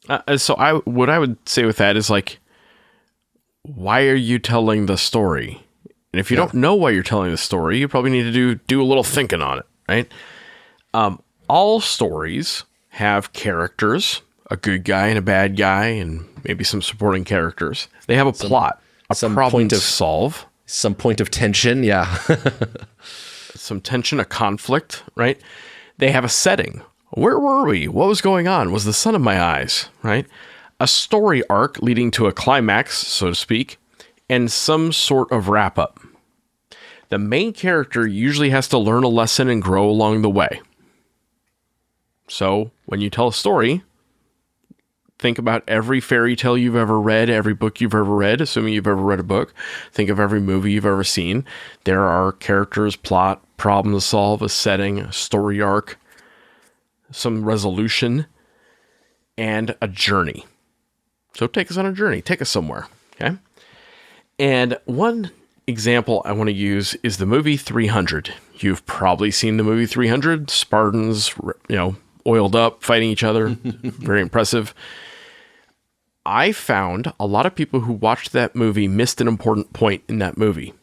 What I would say with that is like, why are you telling the story? And if you don't know why you're telling the story, you probably need to do a little thinking on it, right? All stories have characters, a good guy and a bad guy, and maybe some supporting characters. They have a plot, a problem to solve. Some point of tension, yeah. Some tension, a conflict, right? They have a setting. Where were we? What was going on? Was the sun in my eyes, right? A story arc leading to a climax, so to speak, and some sort of wrap-up. The main character usually has to learn a lesson and grow along the way. So, when you tell a story, think about every fairy tale you've ever read, every book you've ever read, assuming you've ever read a book. Think of every movie you've ever seen. There are characters, plot, problem to solve, a setting, a story arc, some resolution, and a journey. So take us on a journey. Take us somewhere, okay? And one example I want to use is the movie 300. You've probably seen the movie 300. Spartans, oiled up, fighting each other. Very impressive. I found a lot of people who watched that movie missed an important point in that movie.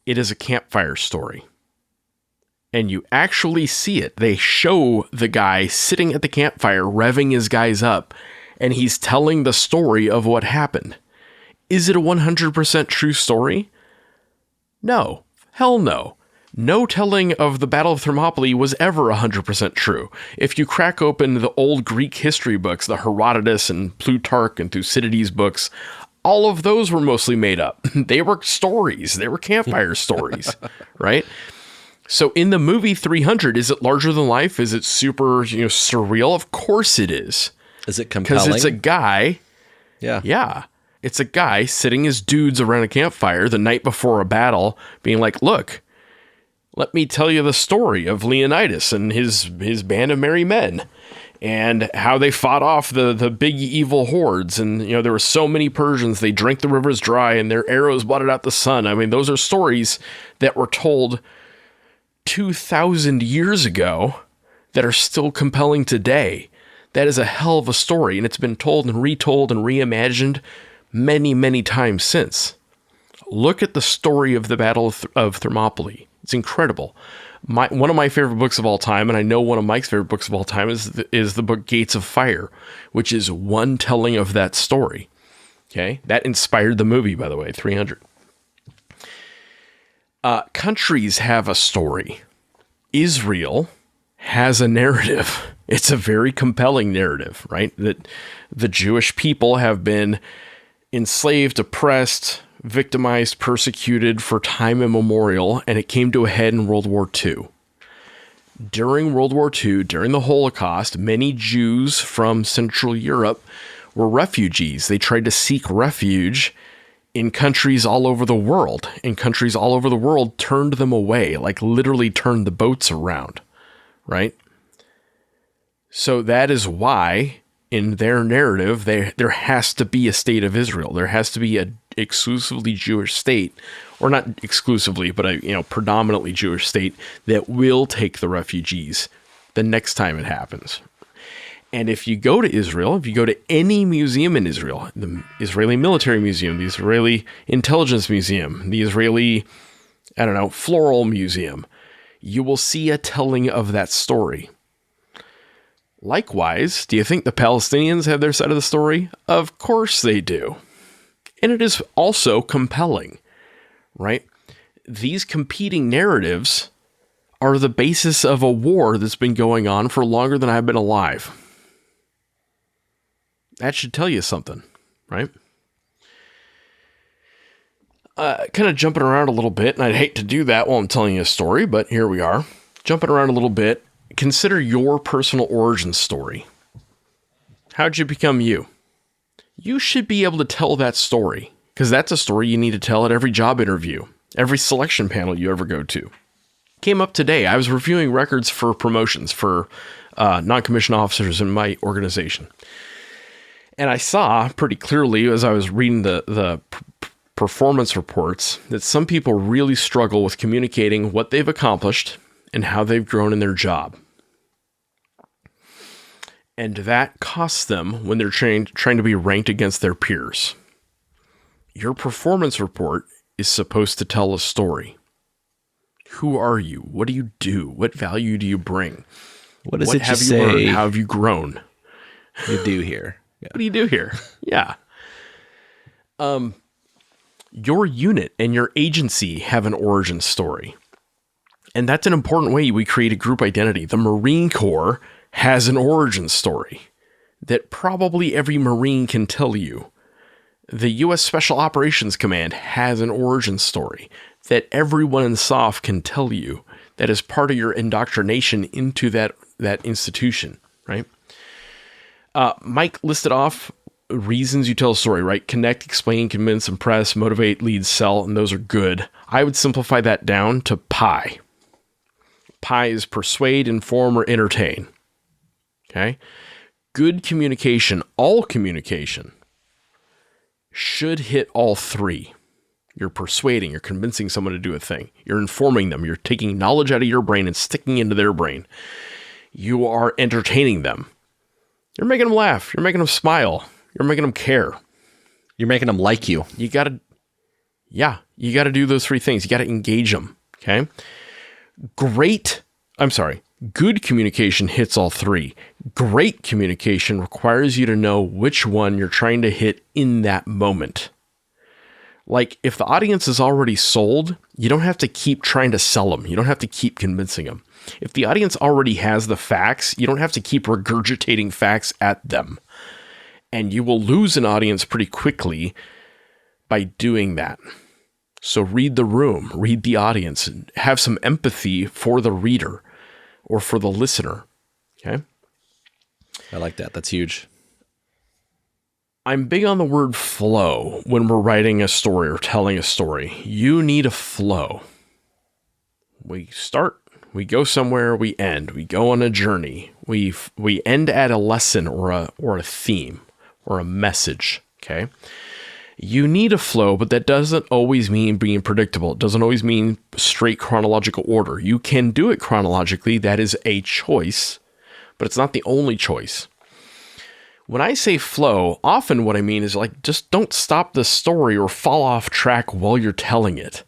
It is a campfire story. And you actually see it. They show the guy sitting at the campfire, revving his guys up, and he's telling the story of what happened. Is it a 100% true story? No. Hell no. No telling of the Battle of Thermopylae was ever 100% true. If you crack open the old Greek history books, the Herodotus and Plutarch and Thucydides books, all of those were mostly made up. They were stories. They were campfire stories, right? So in the movie 300, is it larger than life? Is it super surreal? Of course it is. Is it compelling? Because it's a guy. Yeah. Yeah. It's a guy sitting his dudes around a campfire the night before a battle being like, look, let me tell you the story of Leonidas and his band of merry men and how they fought off the big evil hordes. And, there were so many Persians, they drank the rivers dry and their arrows blotted out the sun. I mean, those are stories that were told 2,000 years ago that are still compelling today. That is a hell of a story, and it's been told and retold and reimagined many, many times since. Look at the story of the Battle of Thermopylae. It's incredible. One of my favorite books of all time, and I know one of Mike's favorite books of all time, is the book Gates of Fire, which is one telling of that story. Okay? That inspired the movie, by the way, 300. Countries have a story. Israel has a narrative. It's a very compelling narrative, right? That the Jewish people have been enslaved, oppressed, victimized, persecuted for time immemorial, and it came to a head in World War II. During World War II, during the Holocaust, many Jews from Central Europe were refugees. They tried to seek refuge in countries all over the world, and countries all over the world turned them away, like literally turned the boats around, right? So that is why in their narrative, there has to be a state of Israel. There has to be an exclusively Jewish state, or not exclusively, but a predominantly Jewish state that will take the refugees the next time it happens. And if you go to Israel, if you go to any museum in Israel, the Israeli Military Museum, the Israeli Intelligence Museum, the Israeli, Floral Museum, you will see a telling of that story. Likewise, do you think the Palestinians have their side of the story? Of course they do. And it is also compelling, right? These competing narratives are the basis of a war that's been going on for longer than I've been alive. That should tell you something, right? Kind of jumping around a little bit, and I'd hate to do that while I'm telling you a story, but here we are. Jumping around a little bit, consider your personal origin story. How'd you become you? You should be able to tell that story, because that's a story you need to tell at every job interview, every selection panel you ever go to. Came up today, I was reviewing records for promotions for non-commissioned officers in my organization. And I saw pretty clearly as I was reading the performance reports that some people really struggle with communicating what they've accomplished and how they've grown in their job. And that costs them when they're trying to be ranked against their peers. Your performance report is supposed to tell a story. Who are you? What do you do? What value do you bring? What is it you say? Learned? How have you grown? You do here. Yeah. What do you do here? Yeah. Your unit and your agency have an origin story. And that's an important way we create a group identity. The Marine Corps has an origin story that probably every Marine can tell you. The U.S. Special Operations Command has an origin story that everyone in SOF can tell you that is part of your indoctrination into that institution, right? Mike listed off reasons you tell a story, right? Connect, explain, convince, impress, motivate, lead, sell, and those are good. I would simplify that down to PI. PI is persuade, inform, or entertain. Okay? Good communication, all communication, should hit all three. You're persuading, you're convincing someone to do a thing. You're informing them, you're taking knowledge out of your brain and sticking into their brain. You are entertaining them. You're making them laugh. You're making them smile. You're making them care. You're making them like you. You got to do those three things. You got to engage them. Okay. Good communication hits all three. Great communication requires you to know which one you're trying to hit in that moment. Like, if the audience is already sold, you don't have to keep trying to sell them. You don't have to keep convincing them. If the audience already has the facts, you don't have to keep regurgitating facts at them. And you will lose an audience pretty quickly by doing that. So read the room, read the audience, and have some empathy for the reader or for the listener. Okay? I like that. That's huge. I'm big on the word flow when we're writing a story or telling a story. You need a flow. We start, we go somewhere, we end. We go on a journey. We end at a lesson or a theme or a message, okay? You need a flow, but that doesn't always mean being predictable. It doesn't always mean straight chronological order. You can do it chronologically. That is a choice, but it's not the only choice. When I say flow, often what I mean is like, just don't stop the story or fall off track while you're telling it.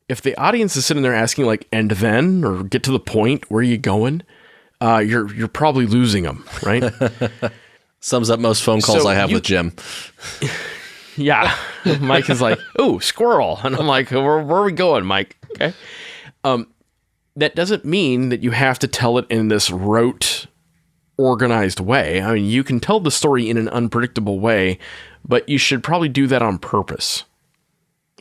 If the audience is sitting there asking like, and then, or get to the point, where are you going? You're probably losing them, right? Sums up most phone calls I have with Jim. Yeah. Mike is like, ooh, squirrel. And I'm like, where are we going, Mike? Okay. That doesn't mean that you have to tell it in this rote, organized way. I mean, you can tell the story in an unpredictable way, but you should probably do that on purpose,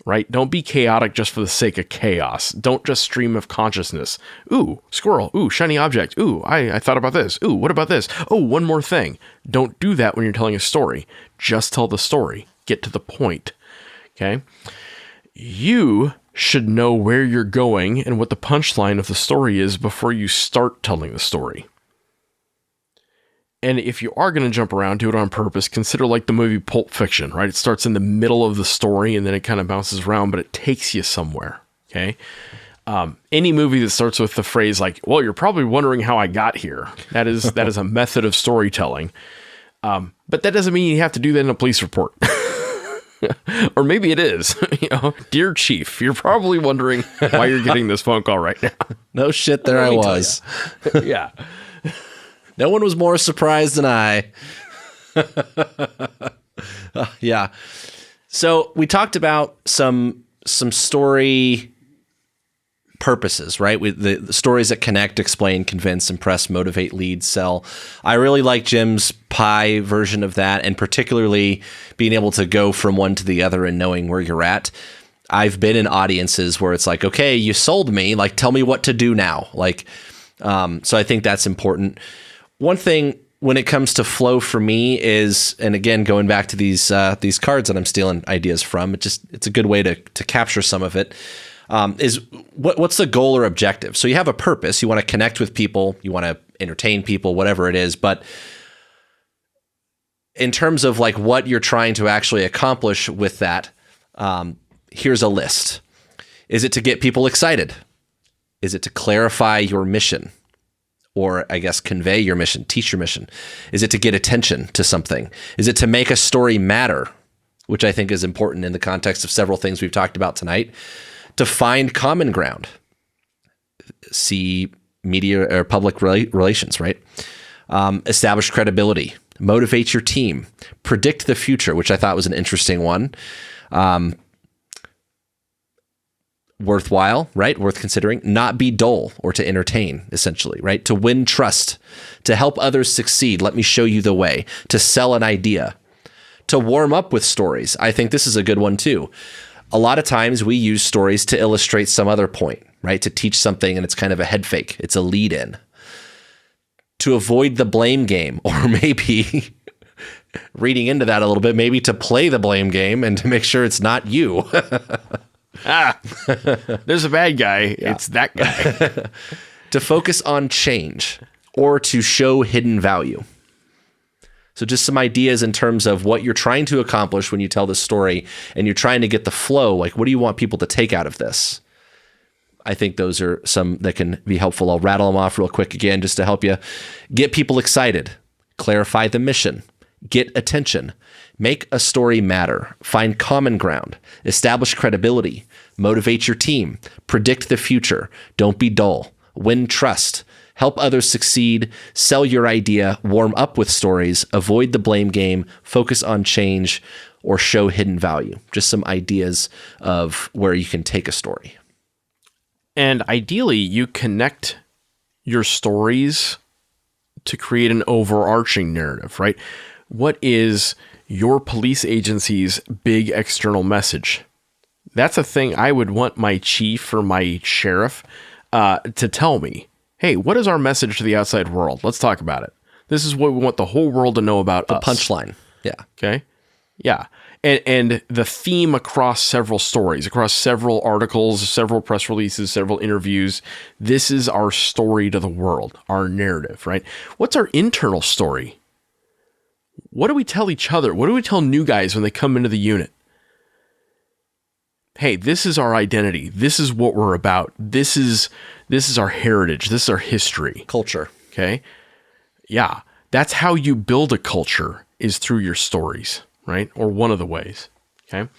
right? Don't be chaotic just for the sake of chaos. Don't just stream of consciousness. Ooh, squirrel. Ooh, shiny object. Ooh, I thought about this. Ooh, what about this? Oh, one more thing. Don't do that when you're telling a story. Just tell the story. Get to the point. Okay? You should know where you're going and what the punchline of the story is before you start telling the story. And if you are going to jump around, do it on purpose. Consider like the movie Pulp Fiction, right? It starts in the middle of the story and then it kind of bounces around, but it takes you somewhere, okay? Any movie that starts with the phrase like, well, you're probably wondering how I got here. That is a method of storytelling. But that doesn't mean you have to do that in a police report. Or maybe it is. Dear Chief, you're probably wondering why you're getting this phone call right now. No shit, there I was. Yeah. No one was more surprised than I. Yeah. So we talked about some story purposes, right? The stories that connect, explain, convince, impress, motivate, lead, sell. I really like Jim's pie version of that, and particularly being able to go from one to the other and knowing where you're at. I've been in audiences where it's like, okay, you sold me, like, tell me what to do now. Like, so I think that's important. One thing when it comes to flow for me is, and again, going back to these cards that I'm stealing ideas from, it's a good way to capture some of it, is what's the goal or objective? So you have a purpose, you want to connect with people, you want to entertain people, whatever it is, but in terms of like what you're trying to actually accomplish with that, here's a list. Is it to get people excited? Is it to clarify your mission? Or I guess convey your mission, teach your mission? Is it to get attention to something? Is it to make a story matter? Which I think is important in the context of several things we've talked about tonight. To find common ground. See media or public relations, right? Establish credibility. Motivate your team. Predict the future, which I thought was an interesting one. Worthwhile, right? Worth considering. Not be dull or to entertain, essentially, right? To win trust, to help others succeed. Let me show you the way. To sell an idea, to warm up with stories. I think this is a good one too. A lot of times we use stories to illustrate some other point, right? To teach something and it's kind of a head fake. It's a lead in. To avoid the blame game, or maybe reading into that a little bit, maybe to play the blame game and to make sure it's not you. There's a bad guy. Yeah. It's that guy. To focus on change or to show hidden value. So just some ideas in terms of what you're trying to accomplish when you tell this story and you're trying to get the flow. Like, what do you want people to take out of this? I think those are some that can be helpful. I'll rattle them off real quick again, just to help you get people excited, clarify the mission, get attention, make a story matter, find common ground, establish credibility, motivate your team, predict the future, don't be dull, win trust, help others succeed, sell your idea, warm up with stories, avoid the blame game, focus on change, or show hidden value. Just some ideas of where you can take a story. And ideally, you connect your stories to create an overarching narrative, right? What is your police agency's big external message? That's a thing I would want my chief or my sheriff to tell me. Hey, what is our message to the outside world? Let's talk about it. This is what we want the whole world to know about us. The punchline. Yeah. Okay. Yeah. And the theme across several stories, across several articles, several press releases, several interviews, this is our story to the world, our narrative, right? What's our internal story? What do we tell each other? What do we tell new guys when they come into the unit? Hey, this is our identity. This is what we're about. This is our heritage. This is our history. Culture. Okay? Yeah. That's how you build a culture, is through your stories, right? Or one of the ways. Okay?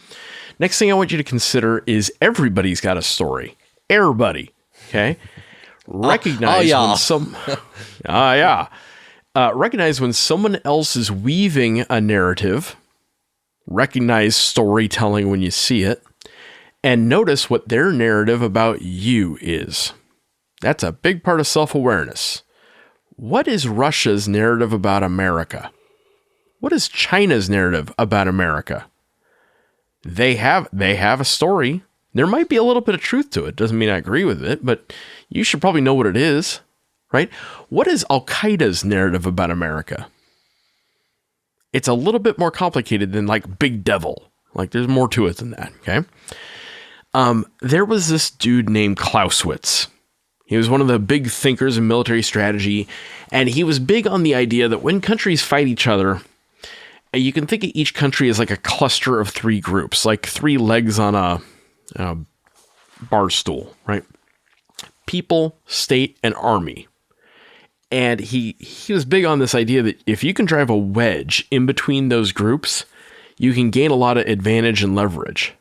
Next thing I want you to consider is everybody's got a story. Everybody. Okay? Recognize when some... recognize when someone else is weaving a narrative. Recognize storytelling when you see it. And notice what their narrative about you is. That's a big part of self-awareness. What is Russia's narrative about America? What is China's narrative about America? They have a story. There might be a little bit of truth to it. Doesn't mean I agree with it, but you should probably know what it is, right? What is Al-Qaeda's narrative about America? It's a little bit more complicated than like Big Devil. Like there's more to it than that, okay? There was this dude named Clausewitz. He was one of the big thinkers in military strategy, and he was big on the idea that when countries fight each other, you can think of each country as like a cluster of three groups, like three legs on a bar stool, right? People, state, and army. And he was big on this idea that if you can drive a wedge in between those groups, you can gain a lot of advantage and leverage.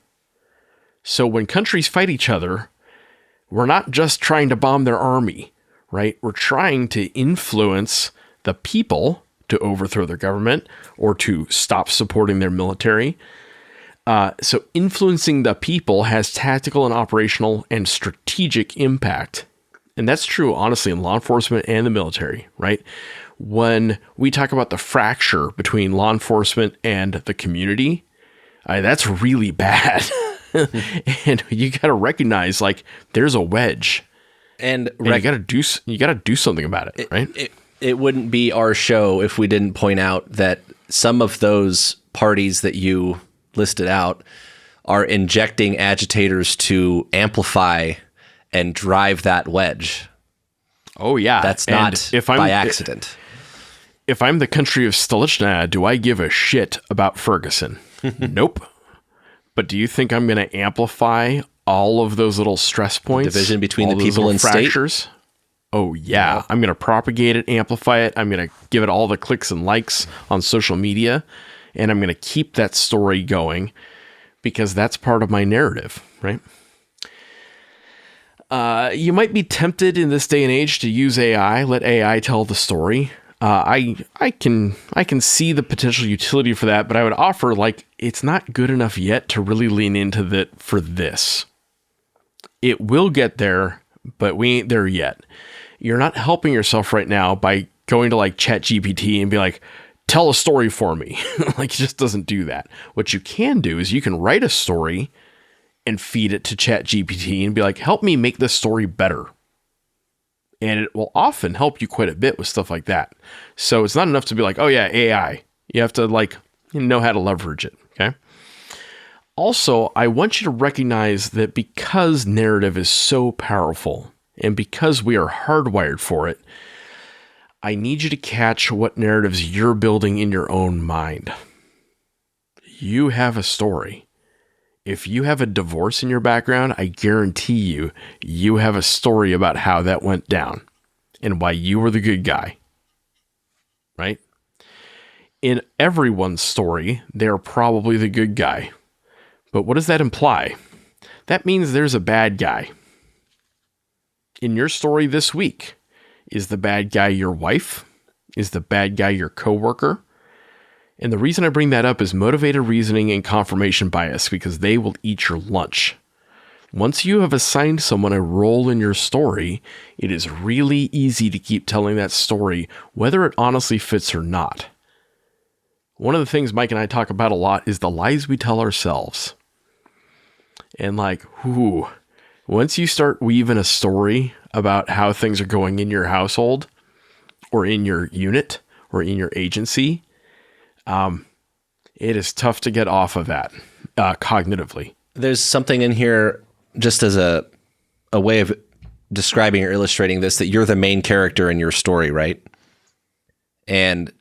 So when countries fight each other, we're not just trying to bomb their army, right? We're trying to influence the people to overthrow their government or to stop supporting their military. So influencing the people has tactical and operational and strategic impact. And that's true, honestly, in law enforcement and the military, right? When we talk about the fracture between law enforcement and the community, that's really bad. And you got to recognize, like, there's a wedge, and you got to do something about it, right? It wouldn't be our show if we didn't point out that some of those parties that you listed out are injecting agitators to amplify and drive that wedge. Oh yeah, that's not by accident. If I'm the country of Stolichna, do I give a shit about Ferguson? Nope. But do you think I'm going to amplify all of those little stress points? The division between the people and fractures? State? Oh, yeah. I'm going to propagate it, amplify it. I'm going to give it all the clicks and likes on social media. And I'm going to keep that story going because that's part of my narrative, right? You might be tempted in this day and age to use AI, let AI tell the story. I can see the potential utility for that, but I would offer, like, it's not good enough yet to really lean into that for this. It will get there, but we ain't there yet. You're not helping yourself right now by going to like ChatGPT and be like, tell a story for me. Like, it just doesn't do that. What you can do is you can write a story and feed it to ChatGPT and be like, help me make this story better. And it will often help you quite a bit with stuff like that. So it's not enough to be like, oh yeah, AI. You have to know how to leverage it. Okay. Also, I want you to recognize that because narrative is so powerful and because we are hardwired for it, I need you to catch what narratives you're building in your own mind. You have a story. If you have a divorce in your background, I guarantee you have a story about how that went down and why you were the good guy, right? In everyone's story, they're probably the good guy. But what does that imply? That means there's a bad guy. In your story this week, is the bad guy your wife? Is the bad guy your coworker? And the reason I bring that up is motivated reasoning and confirmation bias, because they will eat your lunch. Once you have assigned someone a role in your story, it is really easy to keep telling that story, whether it honestly fits or not. One of the things Mike and I talk about a lot is the lies we tell ourselves. And once you start weaving a story about how things are going in your household or in your unit or in your agency, it is tough to get off of that cognitively. There's something in here, just as a way of describing or illustrating this, that you're the main character in your story, right? And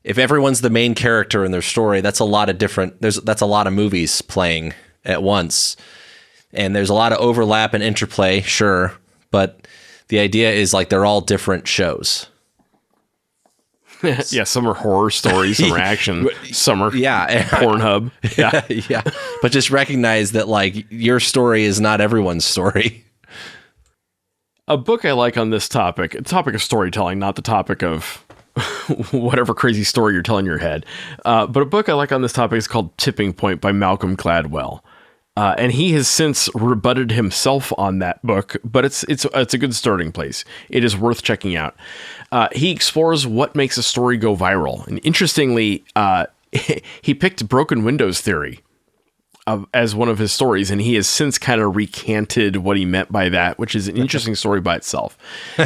if everyone's the main character in their story, that's a lot of movies playing at once. And there's a lot of overlap and interplay, sure, but the idea is like they're all different shows. Yeah, some are horror stories, some are action, some are Pornhub. Yeah. Yeah. But just recognize that, like, your story is not everyone's story. A book I like on this topic, the topic of storytelling, not the topic of whatever crazy story you're telling in your head. But a book I like on this topic is called Tipping Point by Malcolm Gladwell. And he has since rebutted himself on that book, but it's a good starting place. It is worth checking out. He explores what makes a story go viral. And interestingly, he picked broken windows theory as one of his stories, and he has since kind of recanted what he meant by that, which is an interesting story by itself.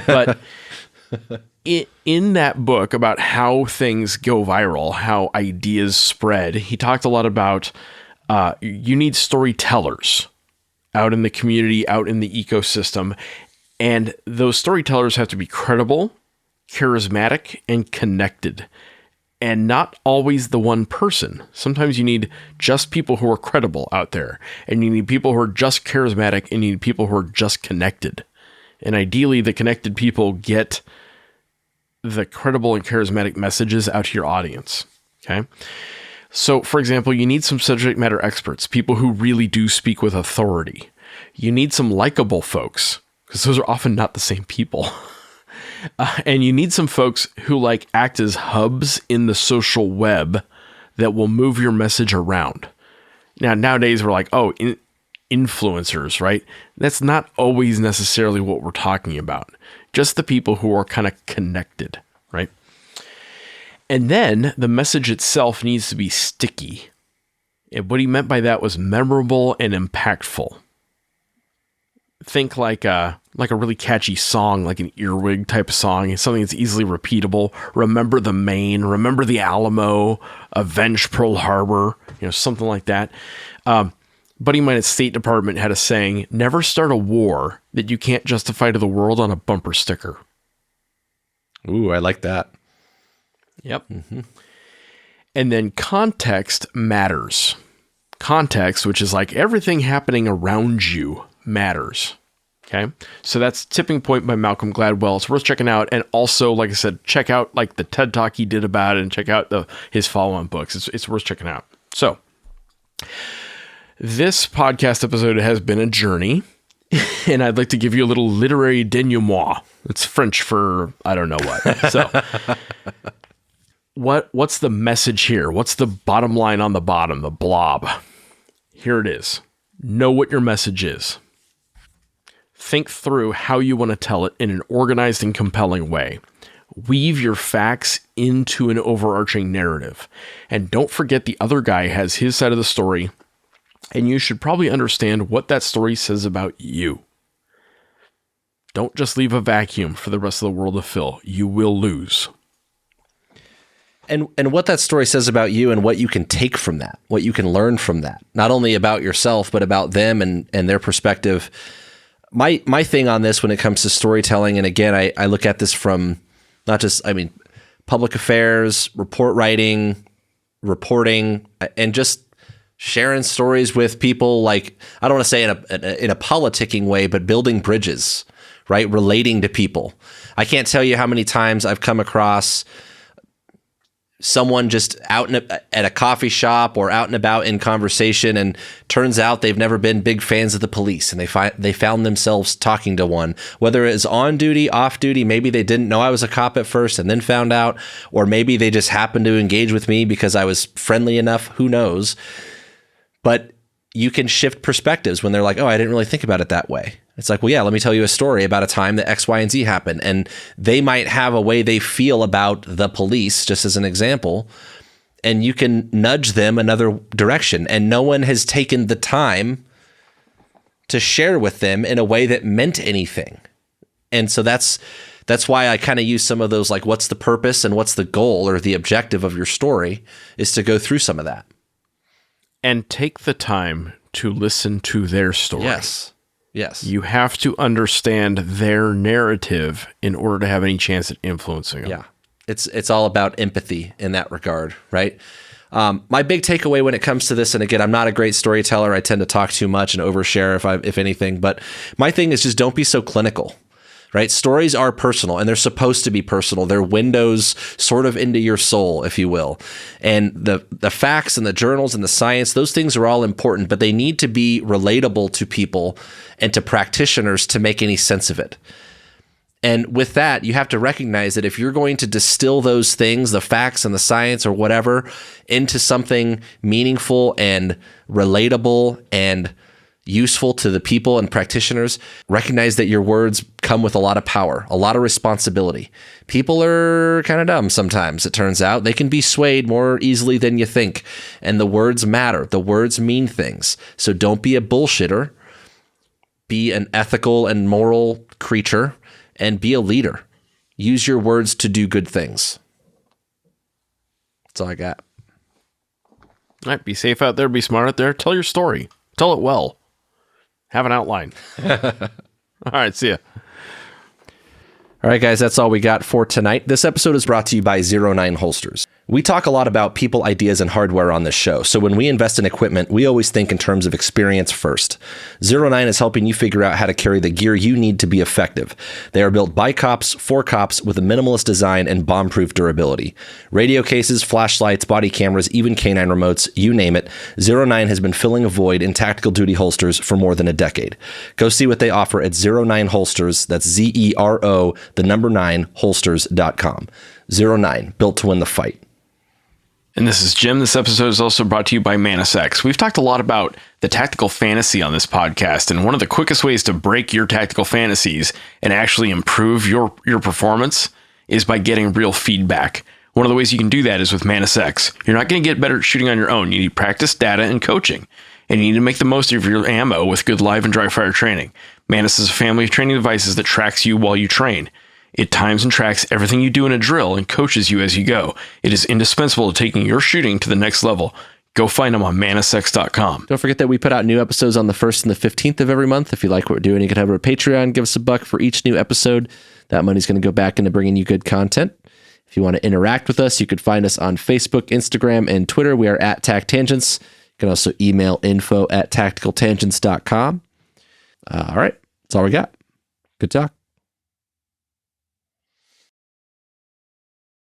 But in that book about how things go viral, how ideas spread, he talked a lot about you need storytellers out in the community, out in the ecosystem. And those storytellers have to be credible, charismatic, and connected. And not always the one person. Sometimes you need just people who are credible out there. And you need people who are just charismatic, and you need people who are just connected. And ideally, the connected people get the credible and charismatic messages out to your audience. Okay? So, for example, you need some subject matter experts, people who really do speak with authority. You need some likable folks, because those are often not the same people. And you need some folks who like act as hubs in the social web that will move your message around. Now, nowadays we're like, oh, influencers, right? That's not always necessarily what we're talking about. Just the people who are kind of connected, right? And then the message itself needs to be sticky. And what he meant by that was memorable and impactful. Think like a really catchy song, like an earwig type of song. It's something that's easily repeatable. Remember the Maine, remember the Alamo, avenge Pearl Harbor, something like that. Buddy of mine at State Department had a saying, never start a war that you can't justify to the world on a bumper sticker. Ooh, I like that. Yep. Mm-hmm. And then context matters. Context, which is like everything happening around you, matters. Okay. So that's Tipping Point by Malcolm Gladwell. It's worth checking out. And also, like I said, check out like the TED Talk he did about it, and check out his follow-on books. It's worth checking out. So this podcast episode has been a journey, and I'd like to give you a little literary denouement. It's French for I don't know what. So what's the message here? What's the bottom line on the bottom, the blob? Here it is. Know what your message is. Think through how you want to tell it in an organized and compelling way. Weave your facts into an overarching narrative. And don't forget the other guy has his side of the story, and you should probably understand what that story says about you. Don't just leave a vacuum for the rest of the world to fill. You will lose. And what that story says about you and what you can take from that, what you can learn from that, not only about yourself, but about them and their perspective. My thing on this when it comes to storytelling, and again, I look at this from not just, public affairs, report writing, reporting, and just sharing stories with people, like, I don't want to say in a politicking way, but building bridges, right? Relating to people. I can't tell you how many times I've come across someone just out at a coffee shop or out and about in conversation, and turns out they've never been big fans of the police, and they found themselves talking to one, whether it is on duty, off duty. Maybe they didn't know I was a cop at first and then found out, or maybe they just happened to engage with me because I was friendly enough. Who knows? But you can shift perspectives when they're like, oh, I didn't really think about it that way. It's like, well, yeah, let me tell you a story about a time that X, Y, and Z happened. And they might have a way they feel about the police, just as an example, and you can nudge them another direction. And no one has taken the time to share with them in a way that meant anything. And so that's why I kind of use some of those, like, what's the purpose and what's the goal or the objective of your story, is to go through some of that. And take the time to listen to their story. Yes. You have to understand their narrative in order to have any chance at influencing them. Yeah. It's all about empathy in that regard, right? My big takeaway when it comes to this, and again, I'm not a great storyteller. I tend to talk too much and overshare if anything, but my thing is just don't be so clinical, right? Stories are personal, and they're supposed to be personal. They're windows sort of into your soul, if you will. And the facts and the journals and the science, those things are all important, but they need to be relatable to people and to practitioners to make any sense of it. And with that, you have to recognize that if you're going to distill those things, the facts and the science or whatever, into something meaningful and relatable and useful to the people and practitioners, recognize that your words come with a lot of power, a lot of responsibility. People are kind of dumb sometimes, it turns out. They can be swayed more easily than you think. And the words matter. The words mean things. So don't be a bullshitter. Be an ethical and moral creature, and be a leader. Use your words to do good things. That's all I got. All right, be safe out there. Be smart out there. Tell your story. Tell it well. Have an outline. All right, see ya. All right, guys, that's all we got for tonight. This episode is brought to you by 09 Holsters. We talk a lot about people, ideas, and hardware on this show, so when we invest in equipment, we always think in terms of experience first. 09 is helping you figure out how to carry the gear you need to be effective. They are built by cops, for cops, with a minimalist design and bomb-proof durability. Radio cases, flashlights, body cameras, even canine remotes, you name it, 09 has been filling a void in tactical duty holsters for more than a decade. Go see what they offer at 09 Holsters, that's ZERO, the number 9, holsters.com. 09, built to win the fight. And this is Jim. This episode is also brought to you by ManusX. We've talked a lot about the tactical fantasy on this podcast, and one of the quickest ways to break your tactical fantasies and actually improve your performance is by getting real feedback. One of the ways you can do that is with ManusX. You're not going to get better at shooting on your own. You need practice, data, and coaching. And you need to make the most of your ammo with good live and dry fire training. Manus is a family of training devices that tracks you while you train. It times and tracks everything you do in a drill and coaches you as you go. It is indispensable to taking your shooting to the next level. Go find them on manusx.com. Don't forget that we put out new episodes on the 1st and the 15th of every month. If you like what we're doing, you can have our Patreon. Give us $1 for each new episode. That money's going to go back into bringing you good content. If you want to interact with us, you could find us on Facebook, Instagram, and Twitter. We are at TacTangents. You can also email info@tacticaltangents.com. All right. That's all we got. Good talk.